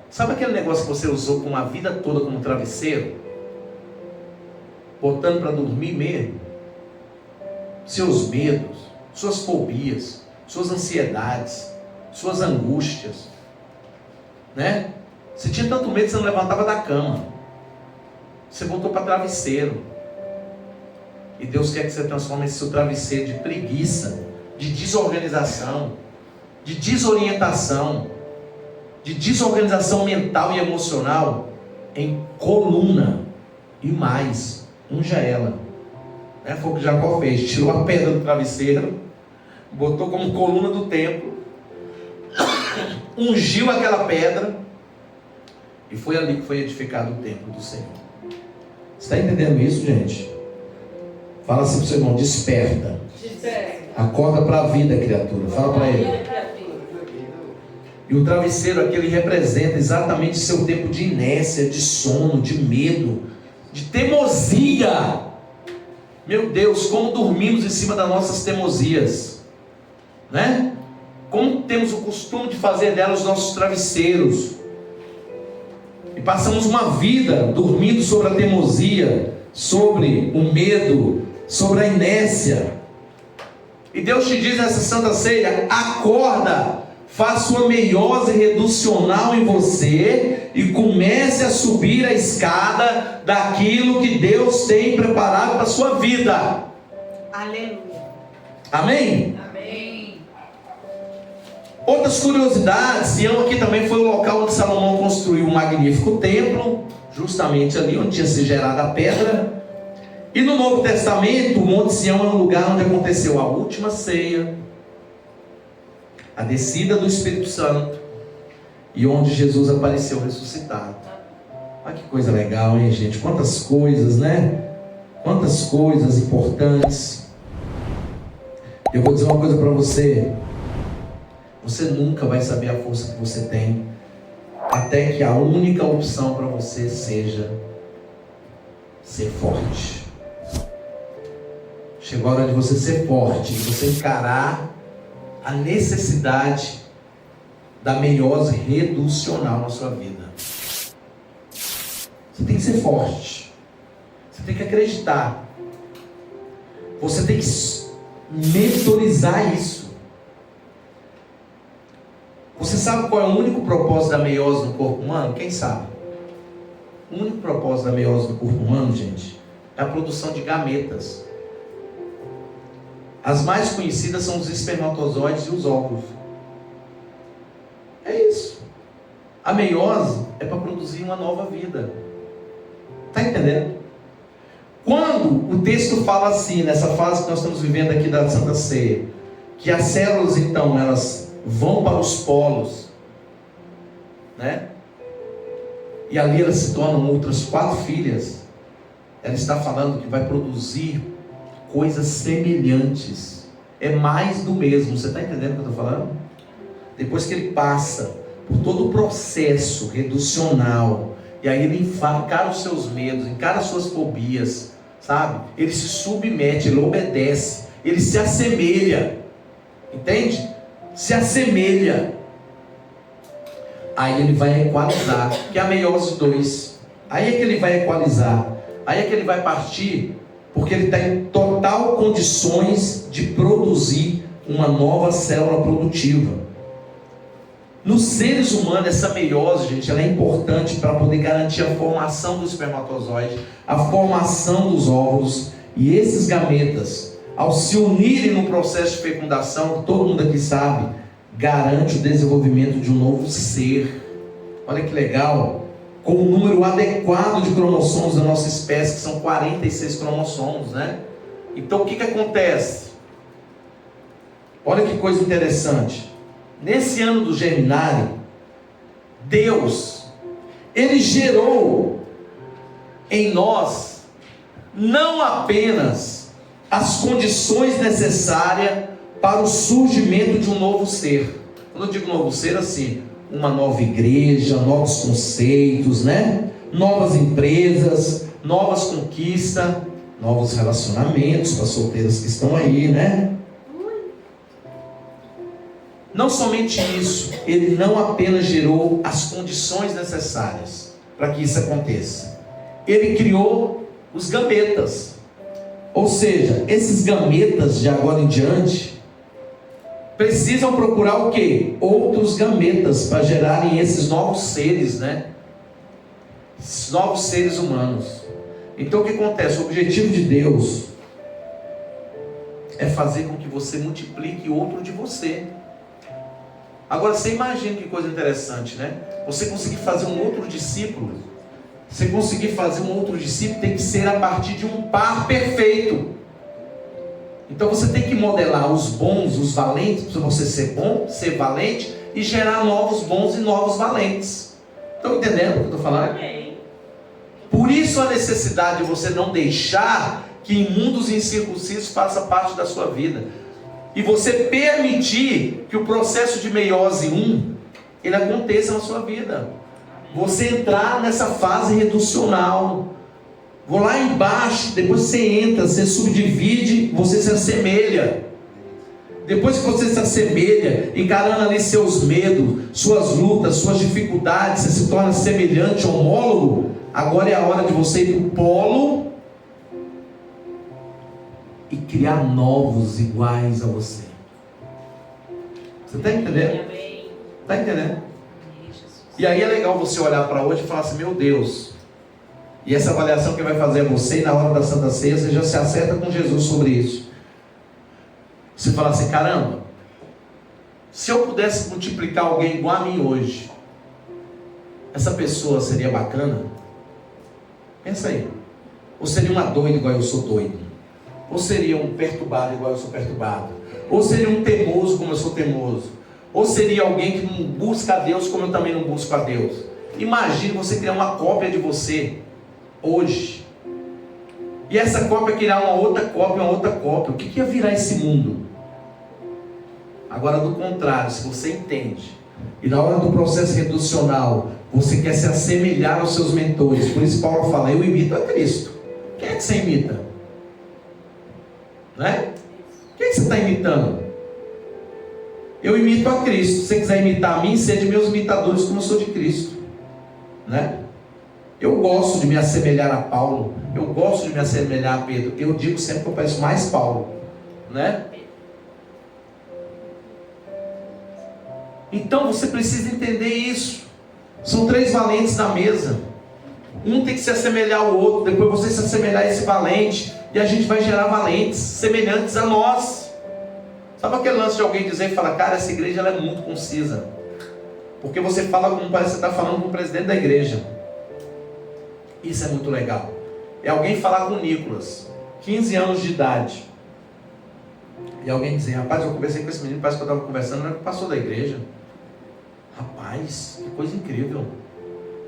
Sabe aquele negócio que você usou com a vida toda como travesseiro? Botando para dormir mesmo? Seus medos, suas fobias, suas ansiedades, suas angústias, né? Você tinha tanto medo que você não levantava da cama. Você voltou para travesseiro. E Deus quer que você transforme esse seu travesseiro de preguiça, de desorganização, de desorientação, de desorganização mental e emocional, em coluna. E mais, unja ela. Foi o que Jacó fez. Tirou a pedra do travesseiro, botou como coluna do templo, ungiu aquela pedra, e foi ali que foi edificado o templo do Senhor. Você está entendendo isso, gente? Fala assim para o seu irmão: desperta. Acorda para a vida, criatura. Fala para ele. E o travesseiro aqui, ele representa exatamente seu tempo de inércia, de sono, de medo, de teimosia. Meu Deus, como dormimos em cima das nossas teimosias, né? Como temos o costume de fazer delas os nossos travesseiros, e passamos uma vida dormindo sobre a teimosia, sobre o medo, sobre a inércia. E Deus te diz nessa Santa Ceia: acorda, faça uma meiose reducional em você e comece a subir a escada daquilo que Deus tem preparado para a sua vida. Aleluia. Amém? Amém. Outras curiosidades: Sião aqui também foi o local onde Salomão construiu um magnífico templo, justamente ali onde tinha se gerado a pedra. E no Novo Testamento, o Monte Sião é um lugar onde aconteceu a última ceia, a descida do Espírito Santo, e onde Jesus apareceu ressuscitado. Olha que coisa legal, hein, gente? Quantas coisas, né? Quantas coisas importantes. Eu vou dizer uma coisa para você: você nunca vai saber a força que você tem até que a única opção para você seja ser forte. Chegou a hora de você ser forte, de você encarar a necessidade da meiose reducional na sua vida. Você tem que ser forte. Você tem que acreditar. Você tem que mentorizar isso. Você sabe qual é o único propósito da meiose no corpo humano? Quem sabe? O único propósito da meiose no corpo humano, gente, é a produção de gametas. As mais conhecidas são os espermatozoides e os óvulos. É isso. A meiose é para produzir uma nova vida. Está entendendo? Quando o texto fala assim, nessa fase que nós estamos vivendo aqui da Santa Ceia, que as células então elas vão para os polos, né? E ali elas se tornam outras 4 filhas. Ela está falando que vai produzir coisas semelhantes. É mais do mesmo. Você está entendendo o que eu estou falando? Depois que ele passa por todo o processo reducional, e aí ele encara os seus medos, encara as suas fobias, sabe? Ele se submete, ele obedece, ele se assemelha. Entende? Se assemelha. Aí ele vai equalizar, que é a meiose 2. Aí é que ele vai equalizar. Aí é que ele vai partir, porque ele está em total condições de produzir uma nova célula produtiva. Nos seres humanos, essa meiose, gente, ela é importante para poder garantir a formação do espermatozoide, a formação dos óvulos, e esses gametas, ao se unirem no processo de fecundação, que todo mundo aqui sabe, garante o desenvolvimento de um novo ser. Olha que legal! Com o número adequado de cromossomos da nossa espécie, que são 46 cromossomos, né? Então o que acontece? Olha que coisa interessante. Nesse ano do Germinale, Deus, Ele gerou em nós não apenas as condições necessárias para o surgimento de um novo ser. Quando eu digo novo ser, assim, uma nova igreja, novos conceitos, né? Novas empresas, novas conquistas, novos relacionamentos para solteiras que estão aí, né? Não somente isso, ele não apenas gerou as condições necessárias para que isso aconteça. Ele criou os gametas. Ou seja, esses gametas de agora em diante precisam procurar o quê? Outros gametas para gerarem esses novos seres, né? Esses novos seres humanos. Então o que acontece? O objetivo de Deus é fazer com que você multiplique outro de você. Agora você imagina que coisa interessante, né? Você conseguir fazer um outro discípulo, você conseguir fazer um outro discípulo tem que ser a partir de um par perfeito. Então você tem que modelar os bons, os valentes, para você ser bom, ser valente e gerar novos bons e novos valentes. Estão entendendo o que eu estou falando? Amém. Por isso a necessidade de você não deixar que imundos e incircuncisos façam parte da sua vida. E você permitir que o processo de meiose 1, ele aconteça na sua vida. Você entrar nessa fase reducional. Vou lá embaixo, depois você entra, você subdivide, você se assemelha. Depois que você se assemelha, encarando ali seus medos, suas lutas, suas dificuldades, você se torna semelhante, homólogo. Agora é a hora de você ir para o polo e criar novos iguais a você. Você está entendendo? Está entendendo? E aí é legal você olhar para hoje e falar assim, meu Deus. E essa avaliação que vai fazer é você, e na hora da Santa Ceia você já se acerta com Jesus sobre isso. Você fala assim, caramba, se eu pudesse multiplicar alguém igual a mim hoje, essa pessoa seria bacana? Pensa aí. Ou seria uma doida igual eu sou doido? Ou seria um perturbado igual eu sou perturbado? Ou seria um teimoso como eu sou teimoso? Ou seria alguém que não busca a Deus como eu também não busco a Deus? Imagine você criar uma cópia de você hoje. E essa cópia criar uma outra cópia. O que ia virar esse mundo? Agora do contrário, se você entende, e na hora do processo reducional, você quer se assemelhar aos seus mentores. Por isso Paulo fala, eu imito a Cristo. Quem é que você imita? Não é? Quem é que você está imitando? Eu imito a Cristo. Se você quiser imitar a mim, seja meus imitadores como eu sou de Cristo. Né? Eu gosto de me assemelhar a Paulo. Eu gosto de me assemelhar a Pedro. Eu digo sempre que eu pareço mais Paulo. Né? Então você precisa entender isso. São 3 valentes na mesa. Um tem que se assemelhar ao outro. Depois você se assemelhar a esse valente. E a gente vai gerar valentes semelhantes a nós. Sabe aquele lance de alguém dizer e falar, cara, essa igreja ela é muito concisa. Porque você fala como parece que você está falando com o presidente da igreja. Isso é muito legal. É alguém falar com o Nicolas, 15 anos de idade. E alguém dizer, rapaz, eu conversei com esse menino, parece que eu estava conversando, era o pastor da igreja. Rapaz, que coisa incrível.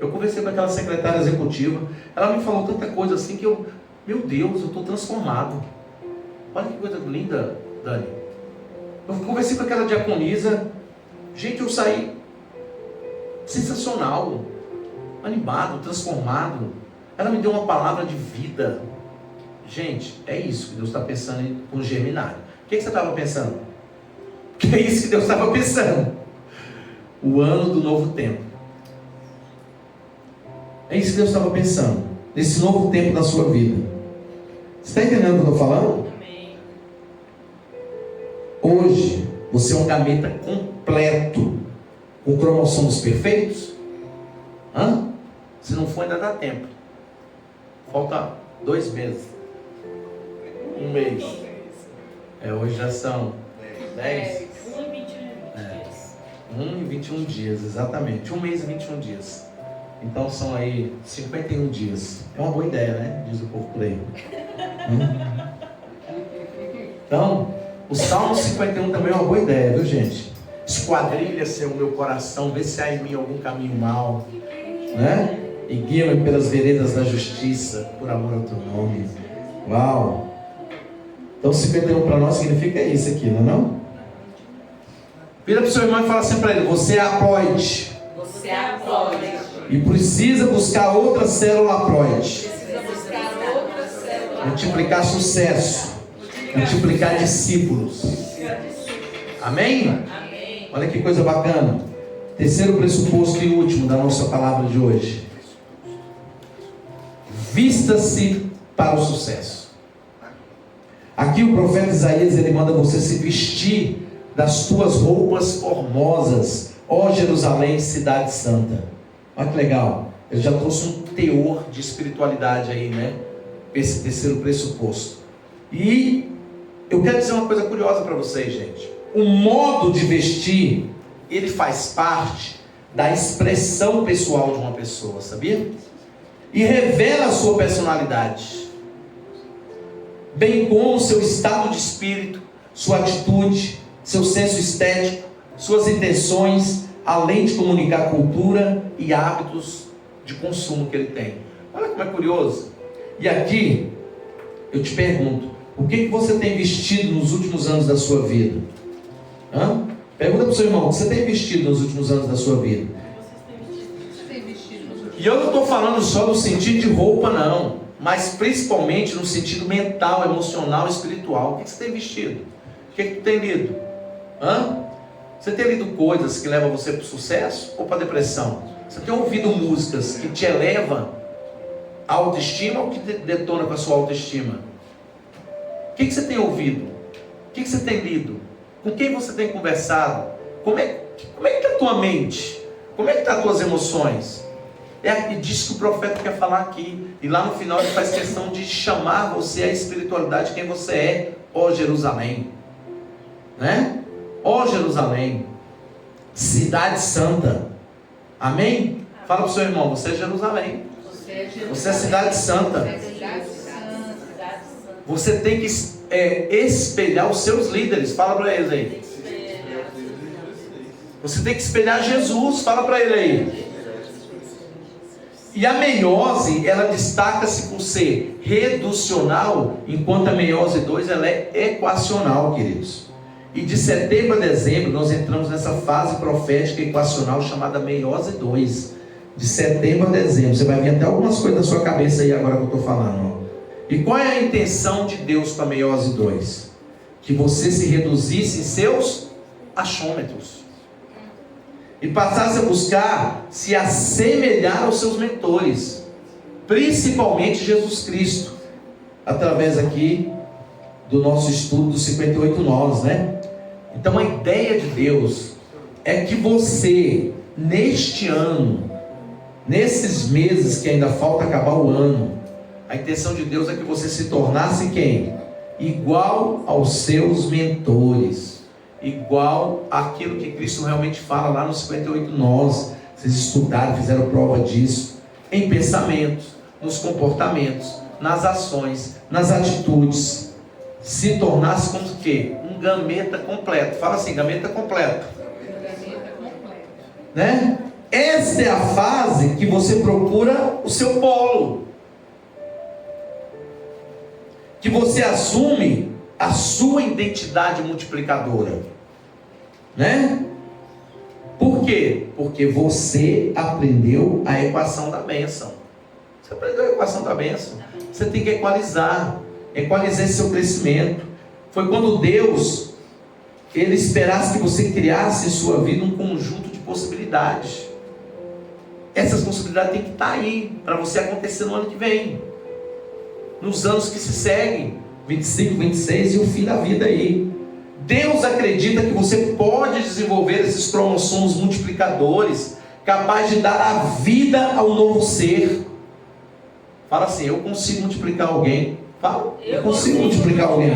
Eu conversei com aquela secretária executiva, ela me falou tanta coisa assim que meu Deus, eu estou transformado. Olha que coisa linda, Dani. Eu conversei com aquela diaconisa, gente, eu saí sensacional, animado, transformado. Ela me deu uma palavra de vida. Gente, é isso que Deus está pensando com o Germinário. O que você estava pensando? Que é isso que Deus estava pensando. O ano do novo tempo. É isso que Deus estava pensando. Nesse novo tempo da sua vida. Você está entendendo o que eu estou falando? Amém. Hoje, você é um gameta completo. Com cromossomos perfeitos? Hã? Se não for, ainda dá tempo. Falta 2 meses. 1 mês. Hoje já são 10. 1 e 21 dias. 1 e 21 dias, exatamente. 1 mês e 21 dias. Então são aí 51 dias. É uma boa ideia, né? Diz o povo por aí. Então, o Salmo 51 também é uma boa ideia, viu, gente? Esquadrilha, Senhor, o meu coração, vê se há em mim algum caminho mau, né? E guia-me pelas veredas da justiça, por amor ao teu nome. Uau! Então 51 para nós significa isso aqui, não é não? Vira para o seu irmão e fala assim para ele, você é haploide. Você é haploide. E precisa buscar outra célula haploide. Precisa buscar outra célula. Multiplicar sucesso. Multiplicar discípulos. Amém? Amém. Olha que coisa bacana. Terceiro pressuposto e último da nossa palavra de hoje. Vista-se para o sucesso. Aqui o profeta Isaías, ele manda você se vestir das tuas roupas formosas, ó Jerusalém, cidade santa. Olha que legal. Ele já trouxe um teor de espiritualidade aí, né? esse terceiro pressuposto. E eu quero dizer uma coisa curiosa para vocês, gente. O modo de vestir, ele faz parte da expressão pessoal de uma pessoa, sabia? E revela a sua personalidade, bem como seu estado de espírito, sua atitude, seu senso estético, suas intenções, além de comunicar cultura e hábitos de consumo que ele tem. Olha como é curioso. E aqui, eu te pergunto, o que você tem vestido nos últimos anos da sua vida? Pergunta para o seu irmão, o que você tem vestido nos últimos anos da sua vida? E eu não estou falando só no sentido de roupa, não, mas principalmente no sentido mental, emocional, espiritual. O que você tem vestido? O que tu tem lido? Você tem lido coisas que levam você para o sucesso ou para a depressão? Você tem ouvido músicas que te elevam a autoestima ou que detona com a sua autoestima? O que você tem ouvido? O que você tem lido? Com quem você tem conversado? Como é que está a tua mente? Como é que estão as tuas emoções? É disso que o profeta quer falar aqui. E lá no final ele faz questão de chamar você à espiritualidade, quem você é, ó Jerusalém. Né? Ó Jerusalém, cidade santa. Amém? Fala para o seu irmão, você é Jerusalém. Você é cidade santa. Você tem que espelhar os seus líderes. Fala para eles aí. Você tem que espelhar Jesus. Fala para ele aí. E a meiose, ela destaca-se por ser reducional, enquanto a meiose 2 ela é equacional, queridos. E de setembro a dezembro nós entramos nessa fase profética equacional chamada meiose 2. De setembro a dezembro. Você vai ver até algumas coisas na sua cabeça aí agora que eu estou falando. E qual é a intenção de Deus para a meiose 2? Que você se reduzisse em seus achômetros. E passasse a buscar se assemelhar aos seus mentores, principalmente Jesus Cristo, através aqui do nosso estudo dos 58 nós, né? Então a ideia de Deus é que você, neste ano, nesses meses que ainda falta acabar o ano, a intenção de Deus é que você se tornasse quem? Igual aos seus mentores. Igual àquilo que Cristo realmente fala lá nos 58 nós. Vocês estudaram, fizeram prova disso. Em pensamentos, nos comportamentos, nas ações, nas atitudes. Se tornasse como o quê? Um gameta completo. Fala assim, gameta completo. Né? Essa é a fase que você procura o seu polo. Que você assume a sua identidade multiplicadora, né? Por quê? Porque você aprendeu a equação da bênção. Você aprendeu a equação da bênção. Você tem que equalizar esse seu crescimento. Foi quando Deus, Ele esperasse que você criasse em sua vida um conjunto de possibilidades. Essas possibilidades têm que estar aí, para você acontecer no ano que vem, nos anos que se seguem, 25, 26 e o fim da vida aí. Deus acredita que você pode desenvolver esses cromossomos multiplicadores, capaz de dar a vida ao novo ser. Fala assim, eu consigo multiplicar alguém. Fala, eu consigo multiplicar alguém.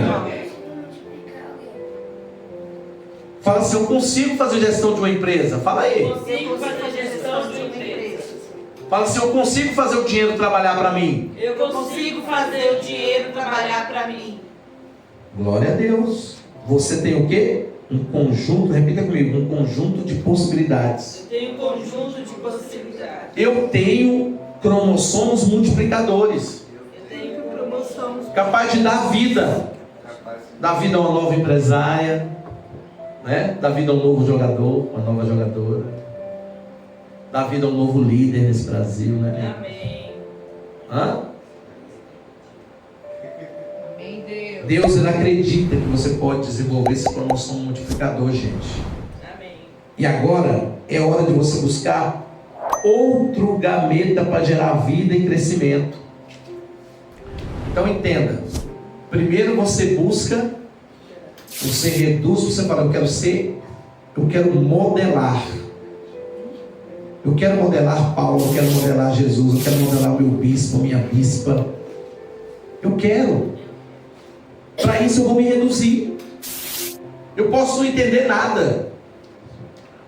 Fala assim, eu consigo fazer gestão de uma empresa. Fala aí. Eu consigo fazer gestão de uma empresa. Fala assim, eu consigo fazer o dinheiro trabalhar para mim. Eu consigo fazer o dinheiro trabalhar para mim. Glória a Deus. Você tem o quê? Um conjunto, repita comigo, um conjunto de possibilidades. Eu tenho um conjunto de possibilidades. Eu tenho cromossomos multiplicadores. Eu tenho cromossomos capaz de dar vida. Dar vida a uma nova empresária, né? Dar vida a um novo jogador, uma nova jogadora. Dar vida a um novo líder nesse Brasil, né? Amém. Amém, Deus. Deus, ele acredita que você pode desenvolver esse cromossomo multiplicador, gente. Amém. E agora é hora de você buscar outro gameta para gerar vida e crescimento. Então entenda. Primeiro você busca, você reduz, você fala, eu quero modelar. Eu quero modelar Paulo, eu quero modelar Jesus, eu quero modelar o meu bispo, a minha bispa. Eu quero. Para isso eu vou me reduzir. Eu posso não entender nada.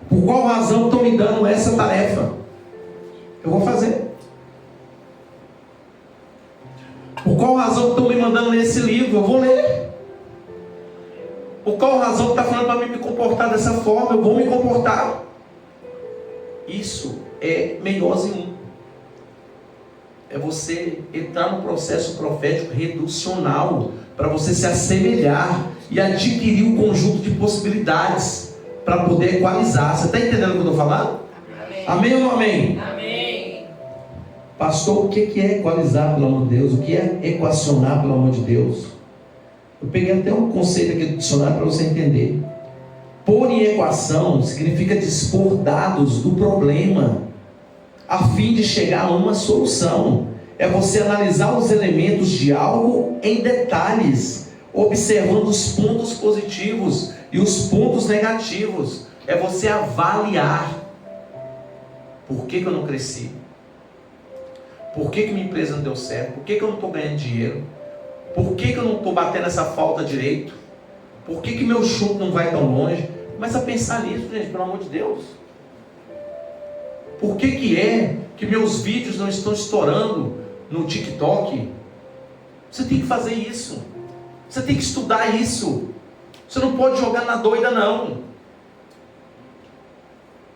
Por qual razão estão me dando essa tarefa? Eu vou fazer. Por qual razão estão me mandando ler esse livro? Eu vou ler. Por qual razão está falando para mim me comportar dessa forma? Eu vou me comportar. Isso é meiose 1. É você entrar no processo profético reducional, para você se assemelhar e adquirir um conjunto de possibilidades para poder equalizar. Você está entendendo o que eu estou falando? Amém. Amém ou não amém? Amém. Pastor, o que é equalizar, pelo amor de Deus? O que é equacionar, pelo amor de Deus? Eu peguei até um conceito aqui do dicionário para você entender. Pôr em equação significa dispor dados do problema a fim de chegar a uma solução. É você analisar os elementos de algo em detalhes, observando os pontos positivos e os pontos negativos. É você avaliar. Por que eu não cresci? Por que minha empresa não deu certo? Por que eu não estou ganhando dinheiro? Por que eu não estou batendo essa falta direito? Por que meu chute não vai tão longe? Começa a pensar nisso, gente, pelo amor de Deus. Por que é que meus vídeos não estão estourando no TikTok? Você tem que fazer isso. Você tem que estudar isso. Você não pode jogar na doida, não.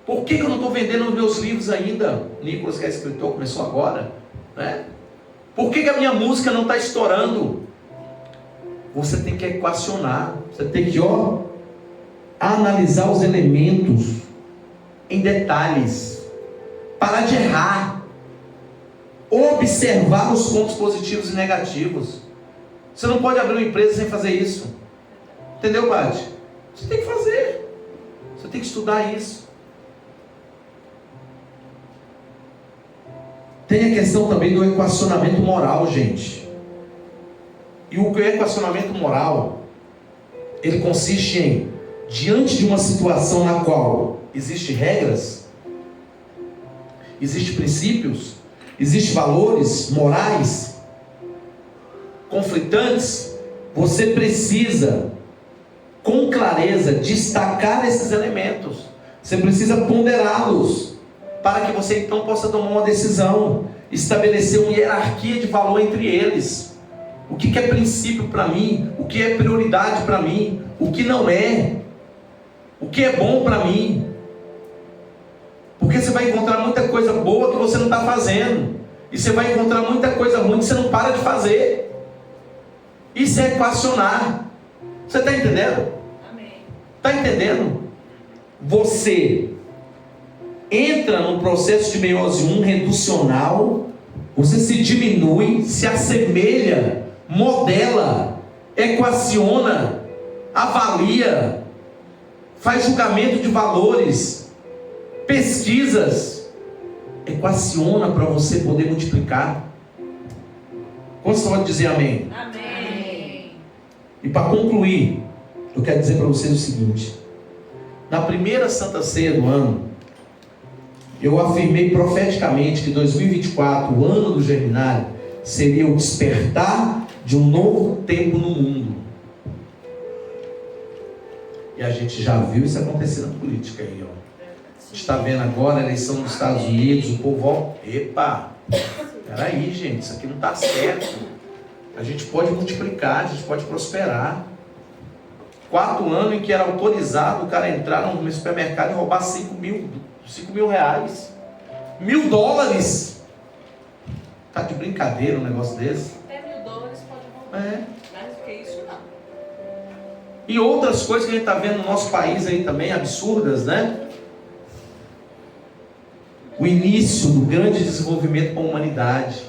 Por que eu não estou vendendo os meus livros ainda? Nicolas, que é escritor, começou agora, né? Por que a minha música não está estourando? Você tem que equacionar. Você tem que, analisar os elementos em detalhes. Parar de errar. Observar os pontos positivos e negativos. Você não pode abrir uma empresa sem fazer isso. Entendeu, Paty? Você tem que fazer. Você tem que estudar isso. Tem a questão também do equacionamento moral, gente. E o equacionamento moral, ele consiste em, diante de uma situação na qual existem regras, existem princípios, existem valores morais conflitantes, você precisa, com clareza, destacar esses elementos. Você precisa ponderá-los, para que você então possa tomar uma decisão, estabelecer uma hierarquia de valor entre eles. O que é princípio para mim? O que é prioridade para mim? O que não é? O que é bom para mim? Porque você vai encontrar muita coisa boa que você não está fazendo. E você vai encontrar muita coisa ruim que você não para de fazer. Isso é equacionar. Você está entendendo? Amém. Está entendendo? Você entra num processo de meiose 1 reducional. Você se diminui, se assemelha, modela, equaciona, avalia, faz julgamento de valores, pesquisas, equaciona para você poder multiplicar. Quantos pode dizer amém? Amém. E para concluir, eu quero dizer para vocês o seguinte: na primeira Santa Ceia do ano, eu afirmei profeticamente que 2024, o ano do Germinário, seria o despertar de um novo tempo no mundo. E a gente já viu isso acontecer na política aí, A gente está vendo agora a eleição nos Estados Unidos, o povo, epa, peraí, gente, isso aqui não está certo. A gente pode multiplicar, a gente pode prosperar. 4 anos em que era autorizado o cara entrar no supermercado e roubar 5 mil reais, $1.000. Tá de brincadeira um negócio desse? Até $1.000 pode roubar. É. Mais do que isso, não. E outras coisas que a gente está vendo no nosso país aí também, absurdas, né? O início do grande desenvolvimento para a humanidade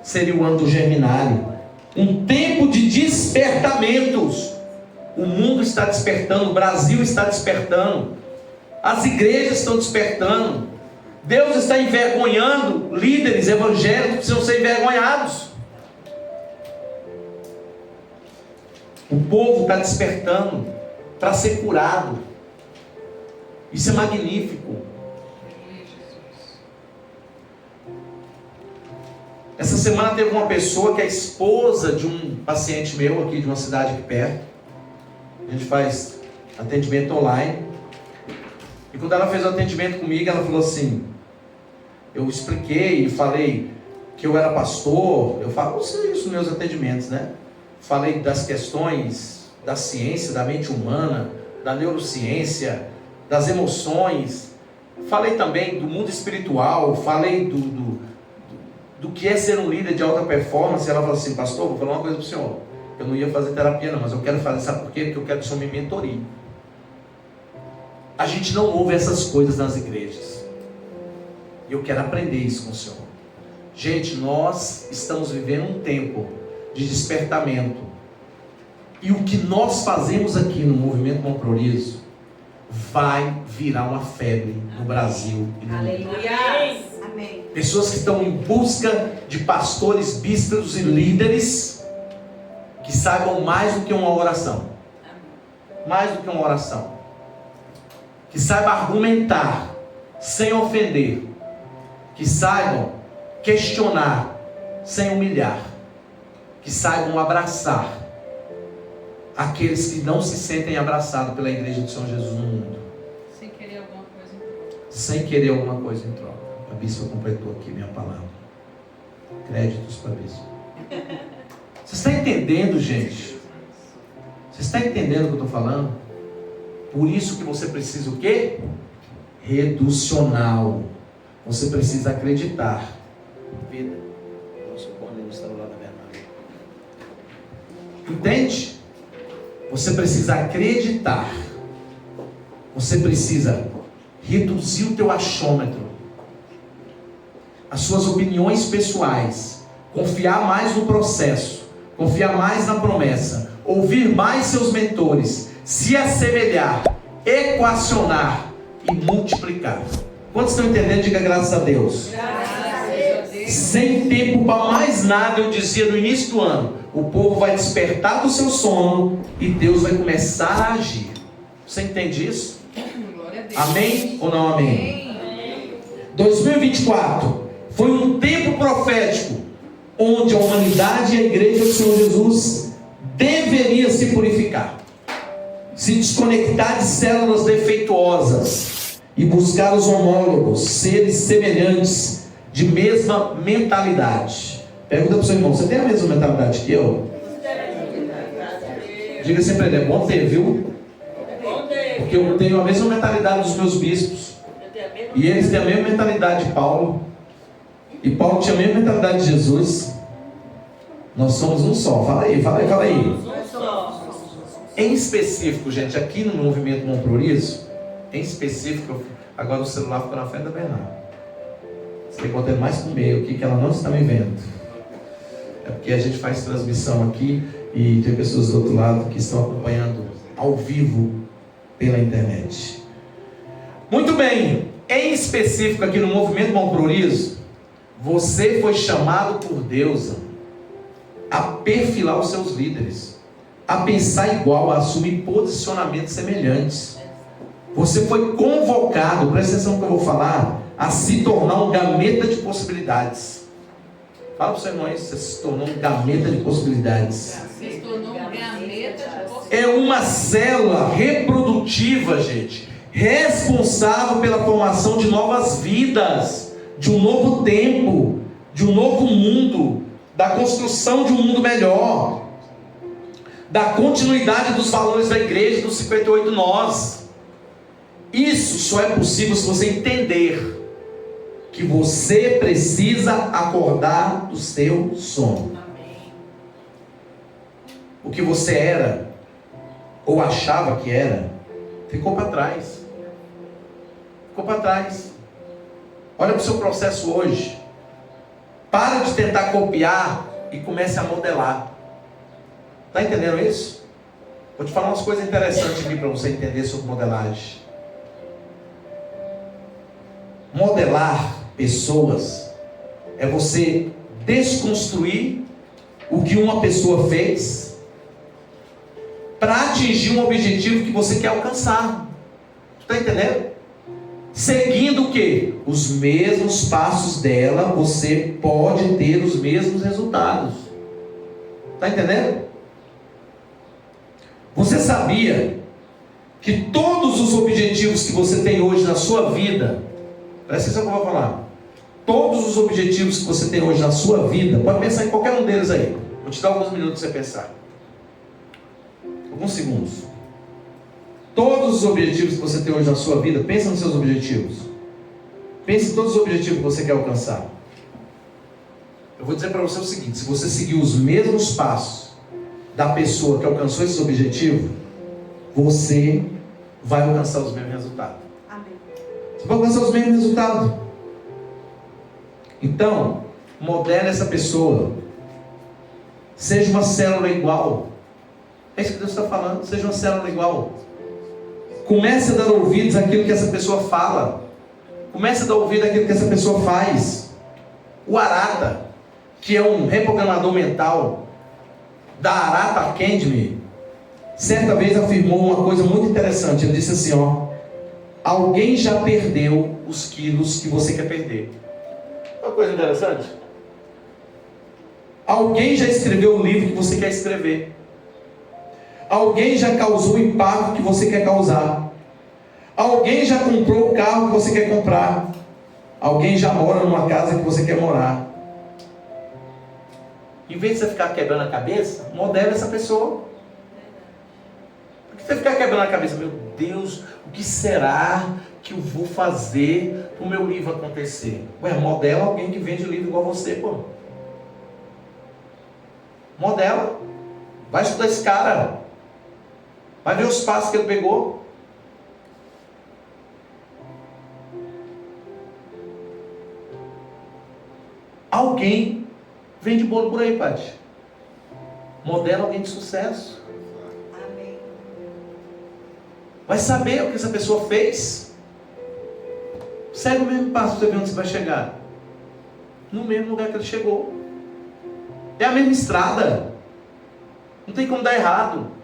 seria o ano do Germinário. Um tempo de despertamentos. O mundo está despertando, o Brasil está despertando, as igrejas estão despertando. Deus está envergonhando líderes evangélicos que precisam ser envergonhados. O povo está despertando para ser curado. Isso é magnífico. Essa semana teve uma pessoa que é esposa de um paciente meu aqui de uma cidade aqui perto. A gente faz atendimento online. E quando ela fez o atendimento comigo, ela falou assim, eu expliquei e falei que eu era pastor, eu falo isso nos meus atendimentos, né? Falei das questões da ciência, da mente humana, da neurociência, das emoções. Falei também do mundo espiritual, falei do que é ser um líder de alta performance. Ela falou assim, pastor, vou falar uma coisa para o senhor. Eu não ia fazer terapia não, mas eu quero fazer, sabe por quê? Porque eu quero que o senhor me mentorie. A gente não ouve essas coisas nas igrejas. E eu quero aprender isso com o senhor. Gente, nós estamos vivendo um tempo de despertamento. E o que nós fazemos aqui no Movimento Bom Priorizo vai virar uma febre no Brasil e no mundo. Aleluia. Amém. Pessoas que estão em busca de pastores, bispos e líderes que saibam mais do que uma oração. Mais do que uma oração. Que saibam argumentar sem ofender. Que saibam questionar sem humilhar. Que saibam abraçar aqueles que não se sentem abraçados pela igreja do Senhor Jesus no mundo. Sem querer alguma coisa em troca. Sem querer alguma coisa em troca. A bispa completou aqui minha palavra. Créditos para a bispa. Você está entendendo, gente? Você está entendendo o que eu estou falando? Por isso que você precisa o quê? Reducional. Você precisa acreditar. Vida. Nossa, o cone está do lado da minha mão. Entende? Você precisa acreditar. Você precisa reduzir o teu achômetro. As suas opiniões pessoais. Confiar mais no processo. Confiar mais na promessa. Ouvir mais seus mentores. Se assemelhar. Equacionar. E multiplicar. Quantos estão entendendo? Diga graças a Deus. Graças a Deus. Sem tempo para mais nada, eu dizia no início do ano, o povo vai despertar do seu sono e Deus vai começar a agir. Você entende isso? Glória a Deus. Amém ou não amém? 2024 foi um tempo profético onde a humanidade e a igreja do Senhor Jesus deveria se purificar, se desconectar de células defeituosas e buscar os homólogos, seres semelhantes, de mesma mentalidade. Pergunta para o seu irmão, você tem a mesma mentalidade que eu? Diga sempre para ele, é bom ter, viu? Porque eu tenho a mesma mentalidade dos meus bispos. E eles têm a mesma mentalidade de Paulo. E Paulo tinha a mesma mentalidade de Jesus. Nós somos um só. Fala aí, fala aí, fala aí. Em específico, gente, aqui no Movimento Bom Priorizo, em específico, agora o celular ficou na frente da Bernarda. Você tem que botar mais com o meio aqui, que ela não está me vendo. É porque a gente faz transmissão aqui e tem pessoas do outro lado que estão acompanhando ao vivo pela internet. Muito bem, em específico aqui no Movimento Bom Priorizo, você foi chamado por Deus a perfilar os seus líderes, a pensar igual, a assumir posicionamentos semelhantes. Você foi convocado, presta atenção no que eu vou falar, a se tornar um gameta de possibilidades. Fala para o seu irmão isso, você se tornou um gameta de possibilidades. Se tornou um gameta de possibilidades. É uma célula reprodutiva, gente, responsável pela formação de novas vidas, de um novo tempo, de um novo mundo, da construção de um mundo melhor, da continuidade dos valores da igreja, dos 58 nós. Isso só é possível se você entender que você precisa acordar do seu sono. O que você era, ou achava que era, ficou para trás. Ficou para trás. Olha para o seu processo hoje. Para de tentar copiar e comece a modelar. Está entendendo isso? Vou te falar umas coisas interessantes aqui para você entender sobre modelagem. Modelar pessoas é você desconstruir o que uma pessoa fez para atingir um objetivo que você quer alcançar. Está entendendo? seguindo o quê? Os mesmos passos dela, você pode ter os mesmos resultados. Está entendendo? Você sabia que todos os objetivos que você tem hoje na sua vida, presta atenção no que eu vou falar, todos os objetivos que você tem hoje na sua vida, pode pensar em qualquer um deles aí, vou te dar alguns minutos para você pensar, alguns segundos. Todos os objetivos que você tem hoje na sua vida, pensa nos seus objetivos, pense em todos os objetivos que você quer alcançar. Eu vou dizer para você o seguinte: se você seguir os mesmos passos da pessoa que alcançou esse objetivo, você vai alcançar os mesmos resultados. Amém. Você vai alcançar os mesmos resultados. Então, modele essa pessoa. Seja uma célula igual. É isso que Deus está falando. Seja uma célula igual. Comece a dar ouvidos àquilo que essa pessoa fala. Comece a dar ouvido àquilo que essa pessoa faz. O Arata, que é um reprogramador mental da Arata Academy, certa vez afirmou uma coisa muito interessante. Ele disse assim, alguém já perdeu os quilos que você quer perder. Uma coisa interessante. Alguém já escreveu o livro que você quer escrever. Alguém já causou o impacto que você quer causar. Alguém já comprou o carro que você quer comprar. Alguém já mora numa casa que você quer morar. Em vez de você ficar quebrando a cabeça, modele essa pessoa. Porque você ficar quebrando a cabeça, meu Deus, o que será que eu vou fazer para o meu livro acontecer? Ué, modela alguém que vende livro igual você, pô. Modela. Vai estudar esse cara. Vai ver os passos que ele pegou. Alguém vende bolo por aí, Paty. Modela alguém de sucesso. Amém. Vai saber o que essa pessoa fez. Segue o mesmo passo para você ver onde você vai chegar. No mesmo lugar que ele chegou. É a mesma estrada. Não tem como dar errado.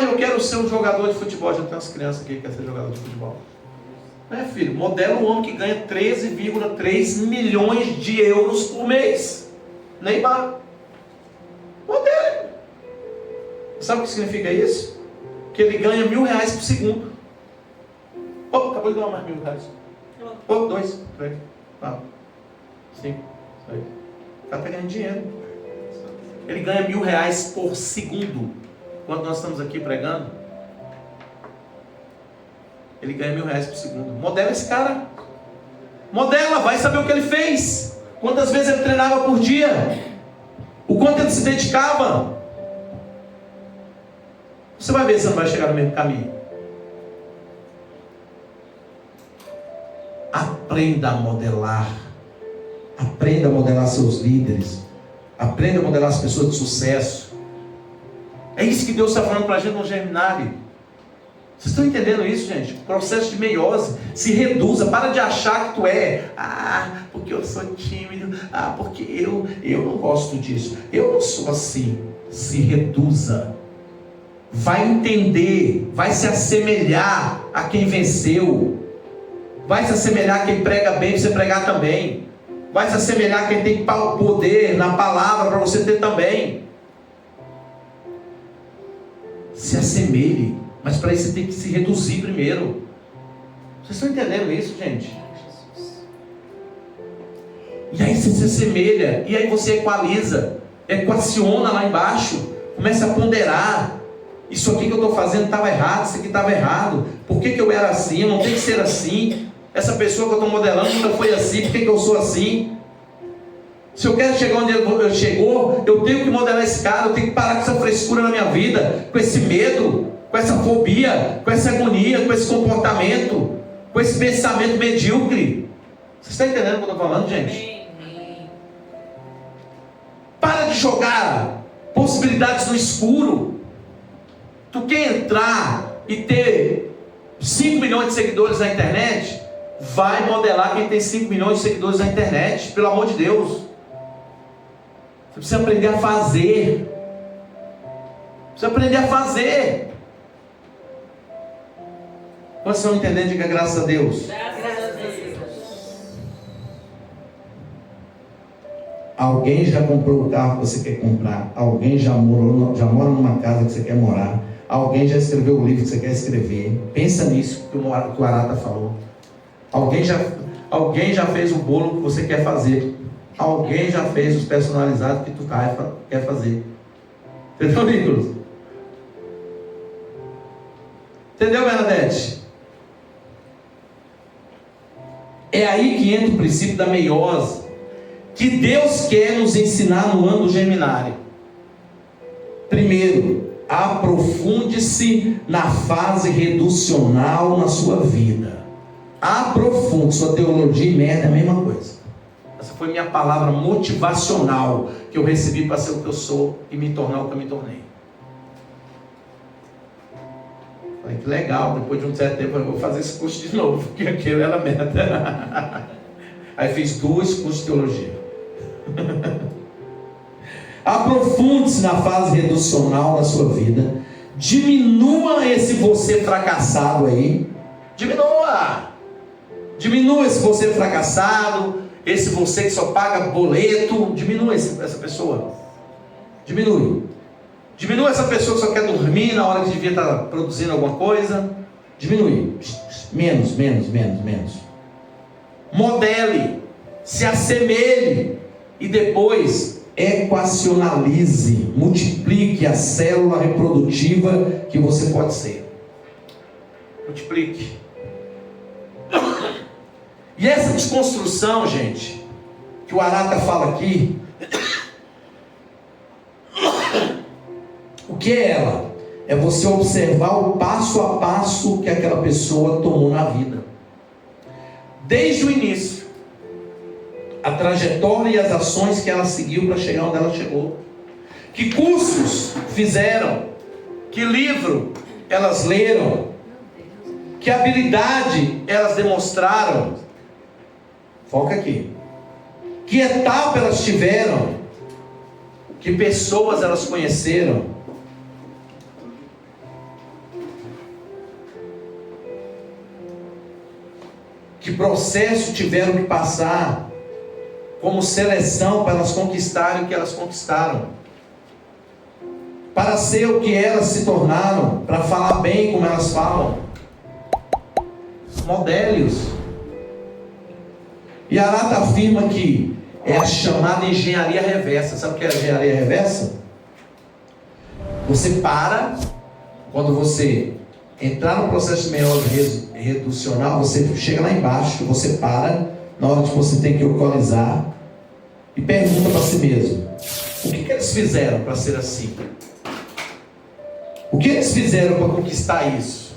Eu quero ser um jogador de futebol. Já tem umas crianças aqui que querem ser jogador de futebol. Filho, modela um homem que ganha 13,3 milhões de euros por mês. Neymar. Modelo. Sabe o que significa isso? Que ele ganha R$1.000 por segundo. Acabou de ganhar mais R$1.000. 2, 3, 4, 5, 6. Está pegando dinheiro. Ele ganha R$1.000 por segundo. Quando nós estamos aqui pregando, ele ganha R$1.000 por segundo. Modela esse cara. Modela, vai saber o que ele fez. Quantas vezes ele treinava por dia. O quanto ele se dedicava. Você vai ver se você não vai chegar no mesmo caminho. Aprenda a modelar. Aprenda a modelar seus líderes. Aprenda a modelar as pessoas de sucesso. É isso que Deus está falando para a gente no Germinale. Vocês estão entendendo isso, gente? O processo de meiose. Se reduza. Para de achar que tu é. Porque eu sou tímido. Porque eu não gosto disso. Eu não sou assim. Se reduza. Vai entender. Vai se assemelhar a quem venceu. Vai se assemelhar a quem prega bem para você pregar também. Vai se assemelhar a quem tem poder na palavra para você ter também. Se assemelhe. Mas para isso você tem que se reduzir primeiro. Vocês estão entendendo isso, gente? E aí você se assemelha. E aí você equaliza. Equaciona lá embaixo. Começa a ponderar. Isso aqui que eu estou fazendo estava errado. Isso aqui estava errado. Por que eu era assim? Eu não tenho que ser assim. Essa pessoa que eu estou modelando nunca foi assim. Por que eu sou assim? Se eu quero chegar onde ele chegou, eu tenho que modelar esse cara. Eu tenho que parar com essa frescura na minha vida. Com esse medo. Com essa fobia, com essa agonia, com esse comportamento, com esse pensamento medíocre. Vocês estão entendendo o que eu estou falando, gente? Para de jogar possibilidades no escuro. Tu quer entrar e ter 5 milhões de seguidores na internet? Vai modelar quem tem 5 milhões de seguidores na internet, pelo amor de Deus. Você precisa aprender a fazer. Precisa aprender a fazer. Quantos estão entendendo? Diga graças a Deus. Graças a Deus. Alguém já comprou o carro que você quer comprar. Alguém já mora numa casa que você quer morar. Alguém já escreveu o livro que você quer escrever. Pensa nisso que o Arata falou. Alguém já fez o bolo que você quer fazer. Alguém já fez os personalizados que tu quer fazer. Entendeu, Nicolas? Entendeu, Bernadette? É aí que entra o princípio da meiose, que Deus quer nos ensinar no ano do Geminário. Primeiro, aprofunde-se na fase reducional na sua vida. Aprofunde. Sua teologia e merda é a mesma coisa. Essa foi minha palavra motivacional que eu recebi para ser o que eu sou e me tornar o que eu me tornei. Falei, que legal, depois de um certo tempo eu vou fazer esse curso de novo, porque aquele era merda. Aí fiz 2 cursos de teologia. Aprofunde-se na fase reducional da sua vida. Diminua esse você fracassado aí. Diminua esse você fracassado, esse você que só paga boleto. Diminua essa pessoa. Diminua essa pessoa que só quer dormir na hora que devia estar produzindo alguma coisa. Diminui. Menos. Modele, se assemelhe e depois equacionalize, multiplique a célula reprodutiva que você pode ser. Multiplique. E essa desconstrução, gente, que o Arata fala aqui, o que é ela? É você observar o passo a passo que aquela pessoa tomou na vida. Desde o início. A trajetória e as ações que ela seguiu para chegar onde ela chegou. Que cursos fizeram? Que livro elas leram? Que habilidade elas demonstraram? Foca aqui. Que etapa elas tiveram? Que pessoas elas conheceram? Que processo tiveram que passar como seleção para elas conquistarem o que elas conquistaram? Para ser o que elas se tornaram, para falar bem como elas falam. Modélios. E Arata afirma que é a chamada engenharia reversa. Sabe o que é a engenharia reversa? Você para, quando você entrar no processo de meiose reducional, você chega lá embaixo, você para, na hora que você tem que equalizar, e pergunta para si mesmo: o que eles fizeram para ser assim? O que eles fizeram para conquistar isso?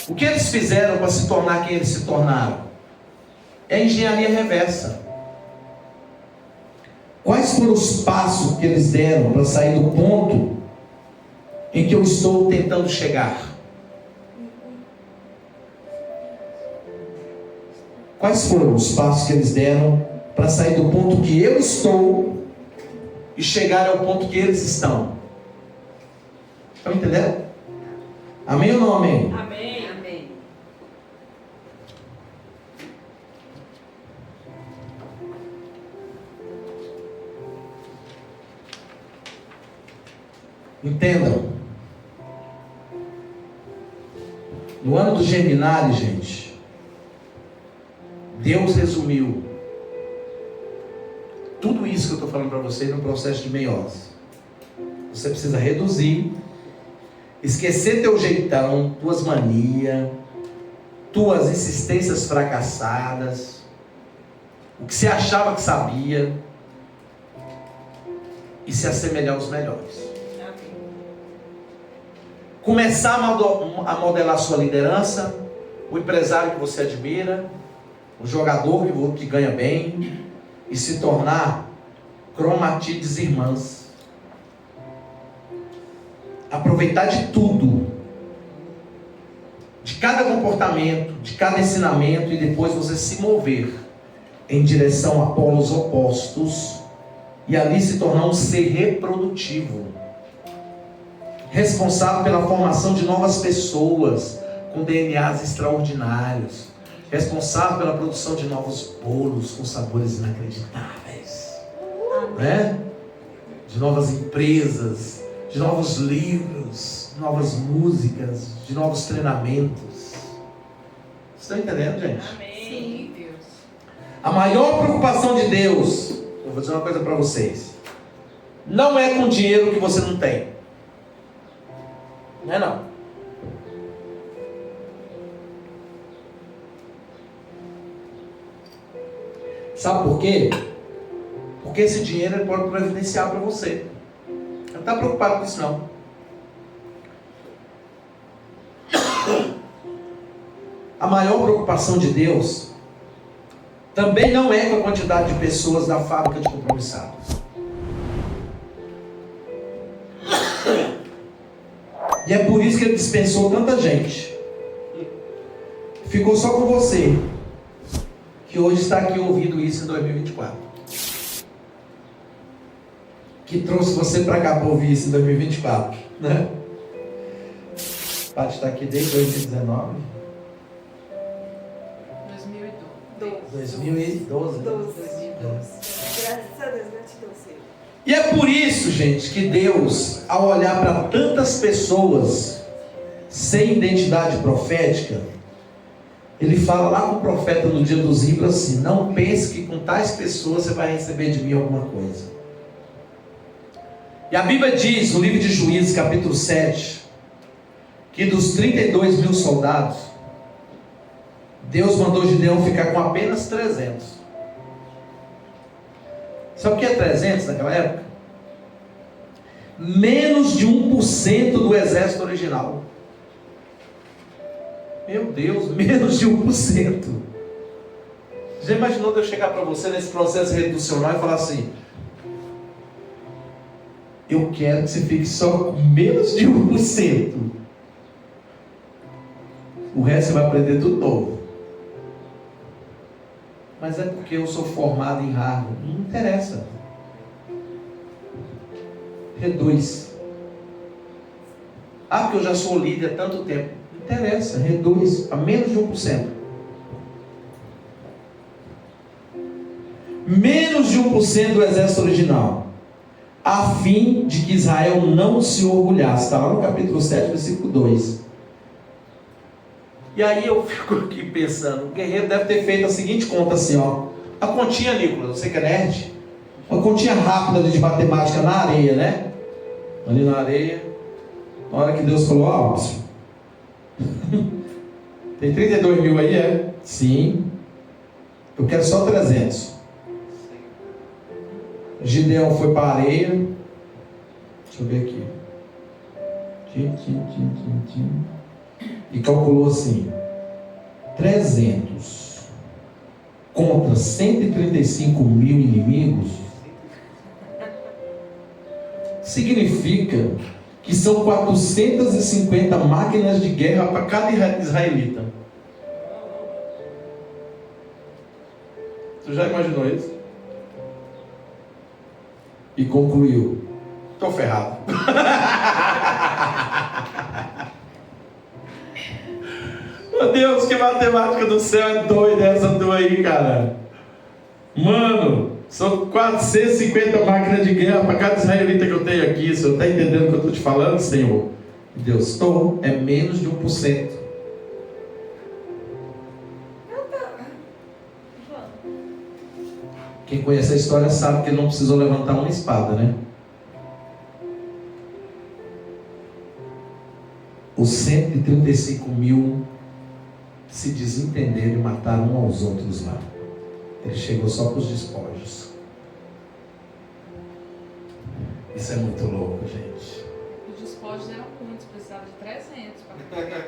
O que eles fizeram para se tornar quem eles se tornaram? É a engenharia reversa. Quais foram os passos que eles deram para sair do ponto em que eu estou tentando chegar? Quais foram os passos que eles deram para sair do ponto que eu estou e chegar ao ponto que eles estão? Estão entendendo? Amém ou não amém? Amém. Amém. Entendam. No ano do Geminário, gente, Deus resumiu tudo isso que eu estou falando para vocês no processo de meiose. Você precisa reduzir, esquecer teu jeitão, tuas manias, tuas insistências fracassadas, o que você achava que sabia, e se assemelhar aos melhores. Começar a modelar sua liderança, o empresário que você admira, o jogador que ganha bem, e se tornar cromatides irmãs. Aproveitar de tudo, de cada comportamento, de cada ensinamento, e depois você se mover em direção a polos opostos, e ali se tornar um ser reprodutivo, responsável pela formação de novas pessoas, com DNAs extraordinários, responsável pela produção de novos bolos com sabores inacreditáveis, né? De novas empresas, de novos livros, de novas músicas, de novos treinamentos. Estão entendendo, gente? Amém. Deus. A maior preocupação de Deus, eu vou dizer uma coisa para vocês, não é com dinheiro que você não tem. Não é não. Sabe por quê? Porque esse dinheiro ele pode providenciar para você. Ele não está preocupado com isso não. A maior preocupação de Deus também não é com a quantidade de pessoas da fábrica de compromissados. E é por isso que ele dispensou tanta gente. Ficou só com você, que hoje está aqui ouvindo isso em 2024. Que trouxe você para cá para ouvir isso em 2024, né? Paty está aqui desde 2019. 2012. 12. Graças a Deus, gratidão, Senhor. E é por isso, gente, que Deus, ao olhar para tantas pessoas sem identidade profética, Ele fala lá com o profeta no dia dos ímpios assim: não pense que com tais pessoas você vai receber de mim alguma coisa. E a Bíblia diz no livro de Juízes, capítulo 7, que dos 32 mil soldados, Deus mandou Gideão ficar com apenas 300. Sabe o que é 300 naquela época? Menos de 1% do exército original. Meu Deus, menos de 1%. Já imaginou Deus chegar para você nesse processo reducional e falar assim: eu quero que você fique só com menos de 1%. O resto você vai aprender tudo novo. Mas é porque eu sou formado em Harvard. Não interessa. Reduz. Ah, porque eu já sou líder há tanto tempo. Não interessa, reduz a menos de 1%. Menos de 1% do exército original, a fim de que Israel não se orgulhasse. Está lá no capítulo 7, versículo 2. E aí eu fico aqui pensando, o guerreiro deve ter feito a seguinte conta assim, ó. A continha, Nicolas, você que é nerd, uma continha rápida de matemática na areia, né? Ali na areia, na hora que Deus falou: ó, tem 32 mil aí, é? Sim. Eu quero só 300. Gideão foi para a areia. Deixa eu ver aqui. E calculou assim: 300 contra 135 mil inimigos significa que são 450 máquinas de guerra para cada israelita. Tu já imaginou isso? E concluiu: estou ferrado. Meu Deus, que matemática do céu é doida essa tua aí, cara. Mano, são 450 máquinas de guerra para cada israelita que eu tenho aqui. O senhor está entendendo o que eu estou te falando, Senhor? Deus, estou. É menos de 1%. Quem conhece a história sabe que ele não precisou levantar uma espada, né? Os 135 mil se desentenderam e mataram uns aos outros lá. Ele chegou só para os despojos. Isso é muito louco, gente. Os despojos eram muitos, precisavam de 300 para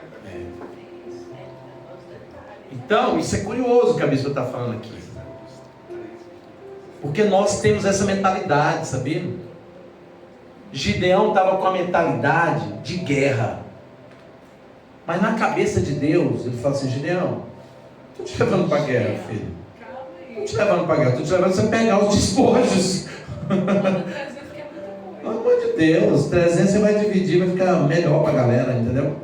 Então, isso é curioso que a bispa está falando aqui. Porque nós temos essa mentalidade, sabia? Gideão estava com a mentalidade de guerra. Mas na cabeça de Deus, ele fala assim: Gideão, estou te levando para a guerra, filho. Estou te levando para a guerra, estou te levando para você pegar os despojos. Pelo amor de Deus, 300 você vai dividir, vai ficar melhor para a galera, entendeu?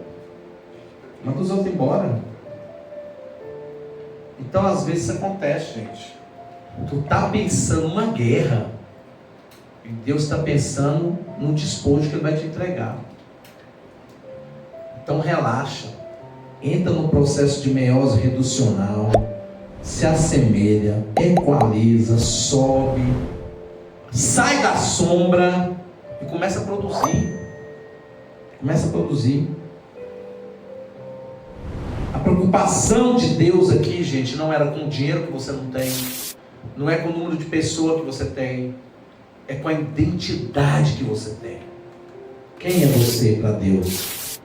Manda os outros embora. Então, às vezes isso acontece, gente. Tu está pensando numa guerra. E Deus está pensando no despojo que Ele vai te entregar. Então, relaxa. Entra no processo de meiose reducional. Se assemelha, equaliza, sobe. Sai da sombra e começa a produzir. Começa a produzir. A preocupação de Deus aqui, gente, não era com o dinheiro que você não tem, não é com o número de pessoas que você tem, é com a identidade que você tem. Quem é você para Deus?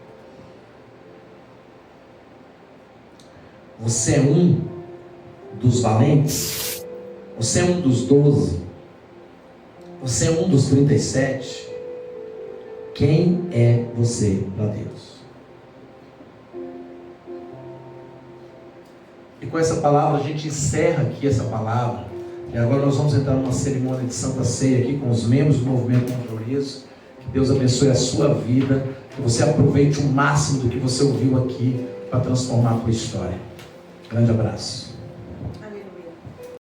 Você é um dos valentes? Você é um dos 12? Você é um dos 37? Quem é você para Deus? E com essa palavra a gente encerra aqui essa palavra. E agora nós vamos entrar numa cerimônia de Santa Ceia aqui com os membros do Movimento Contra o Riso. Que Deus abençoe a sua vida. Que você aproveite o máximo do que você ouviu aqui para transformar a sua história. Grande abraço.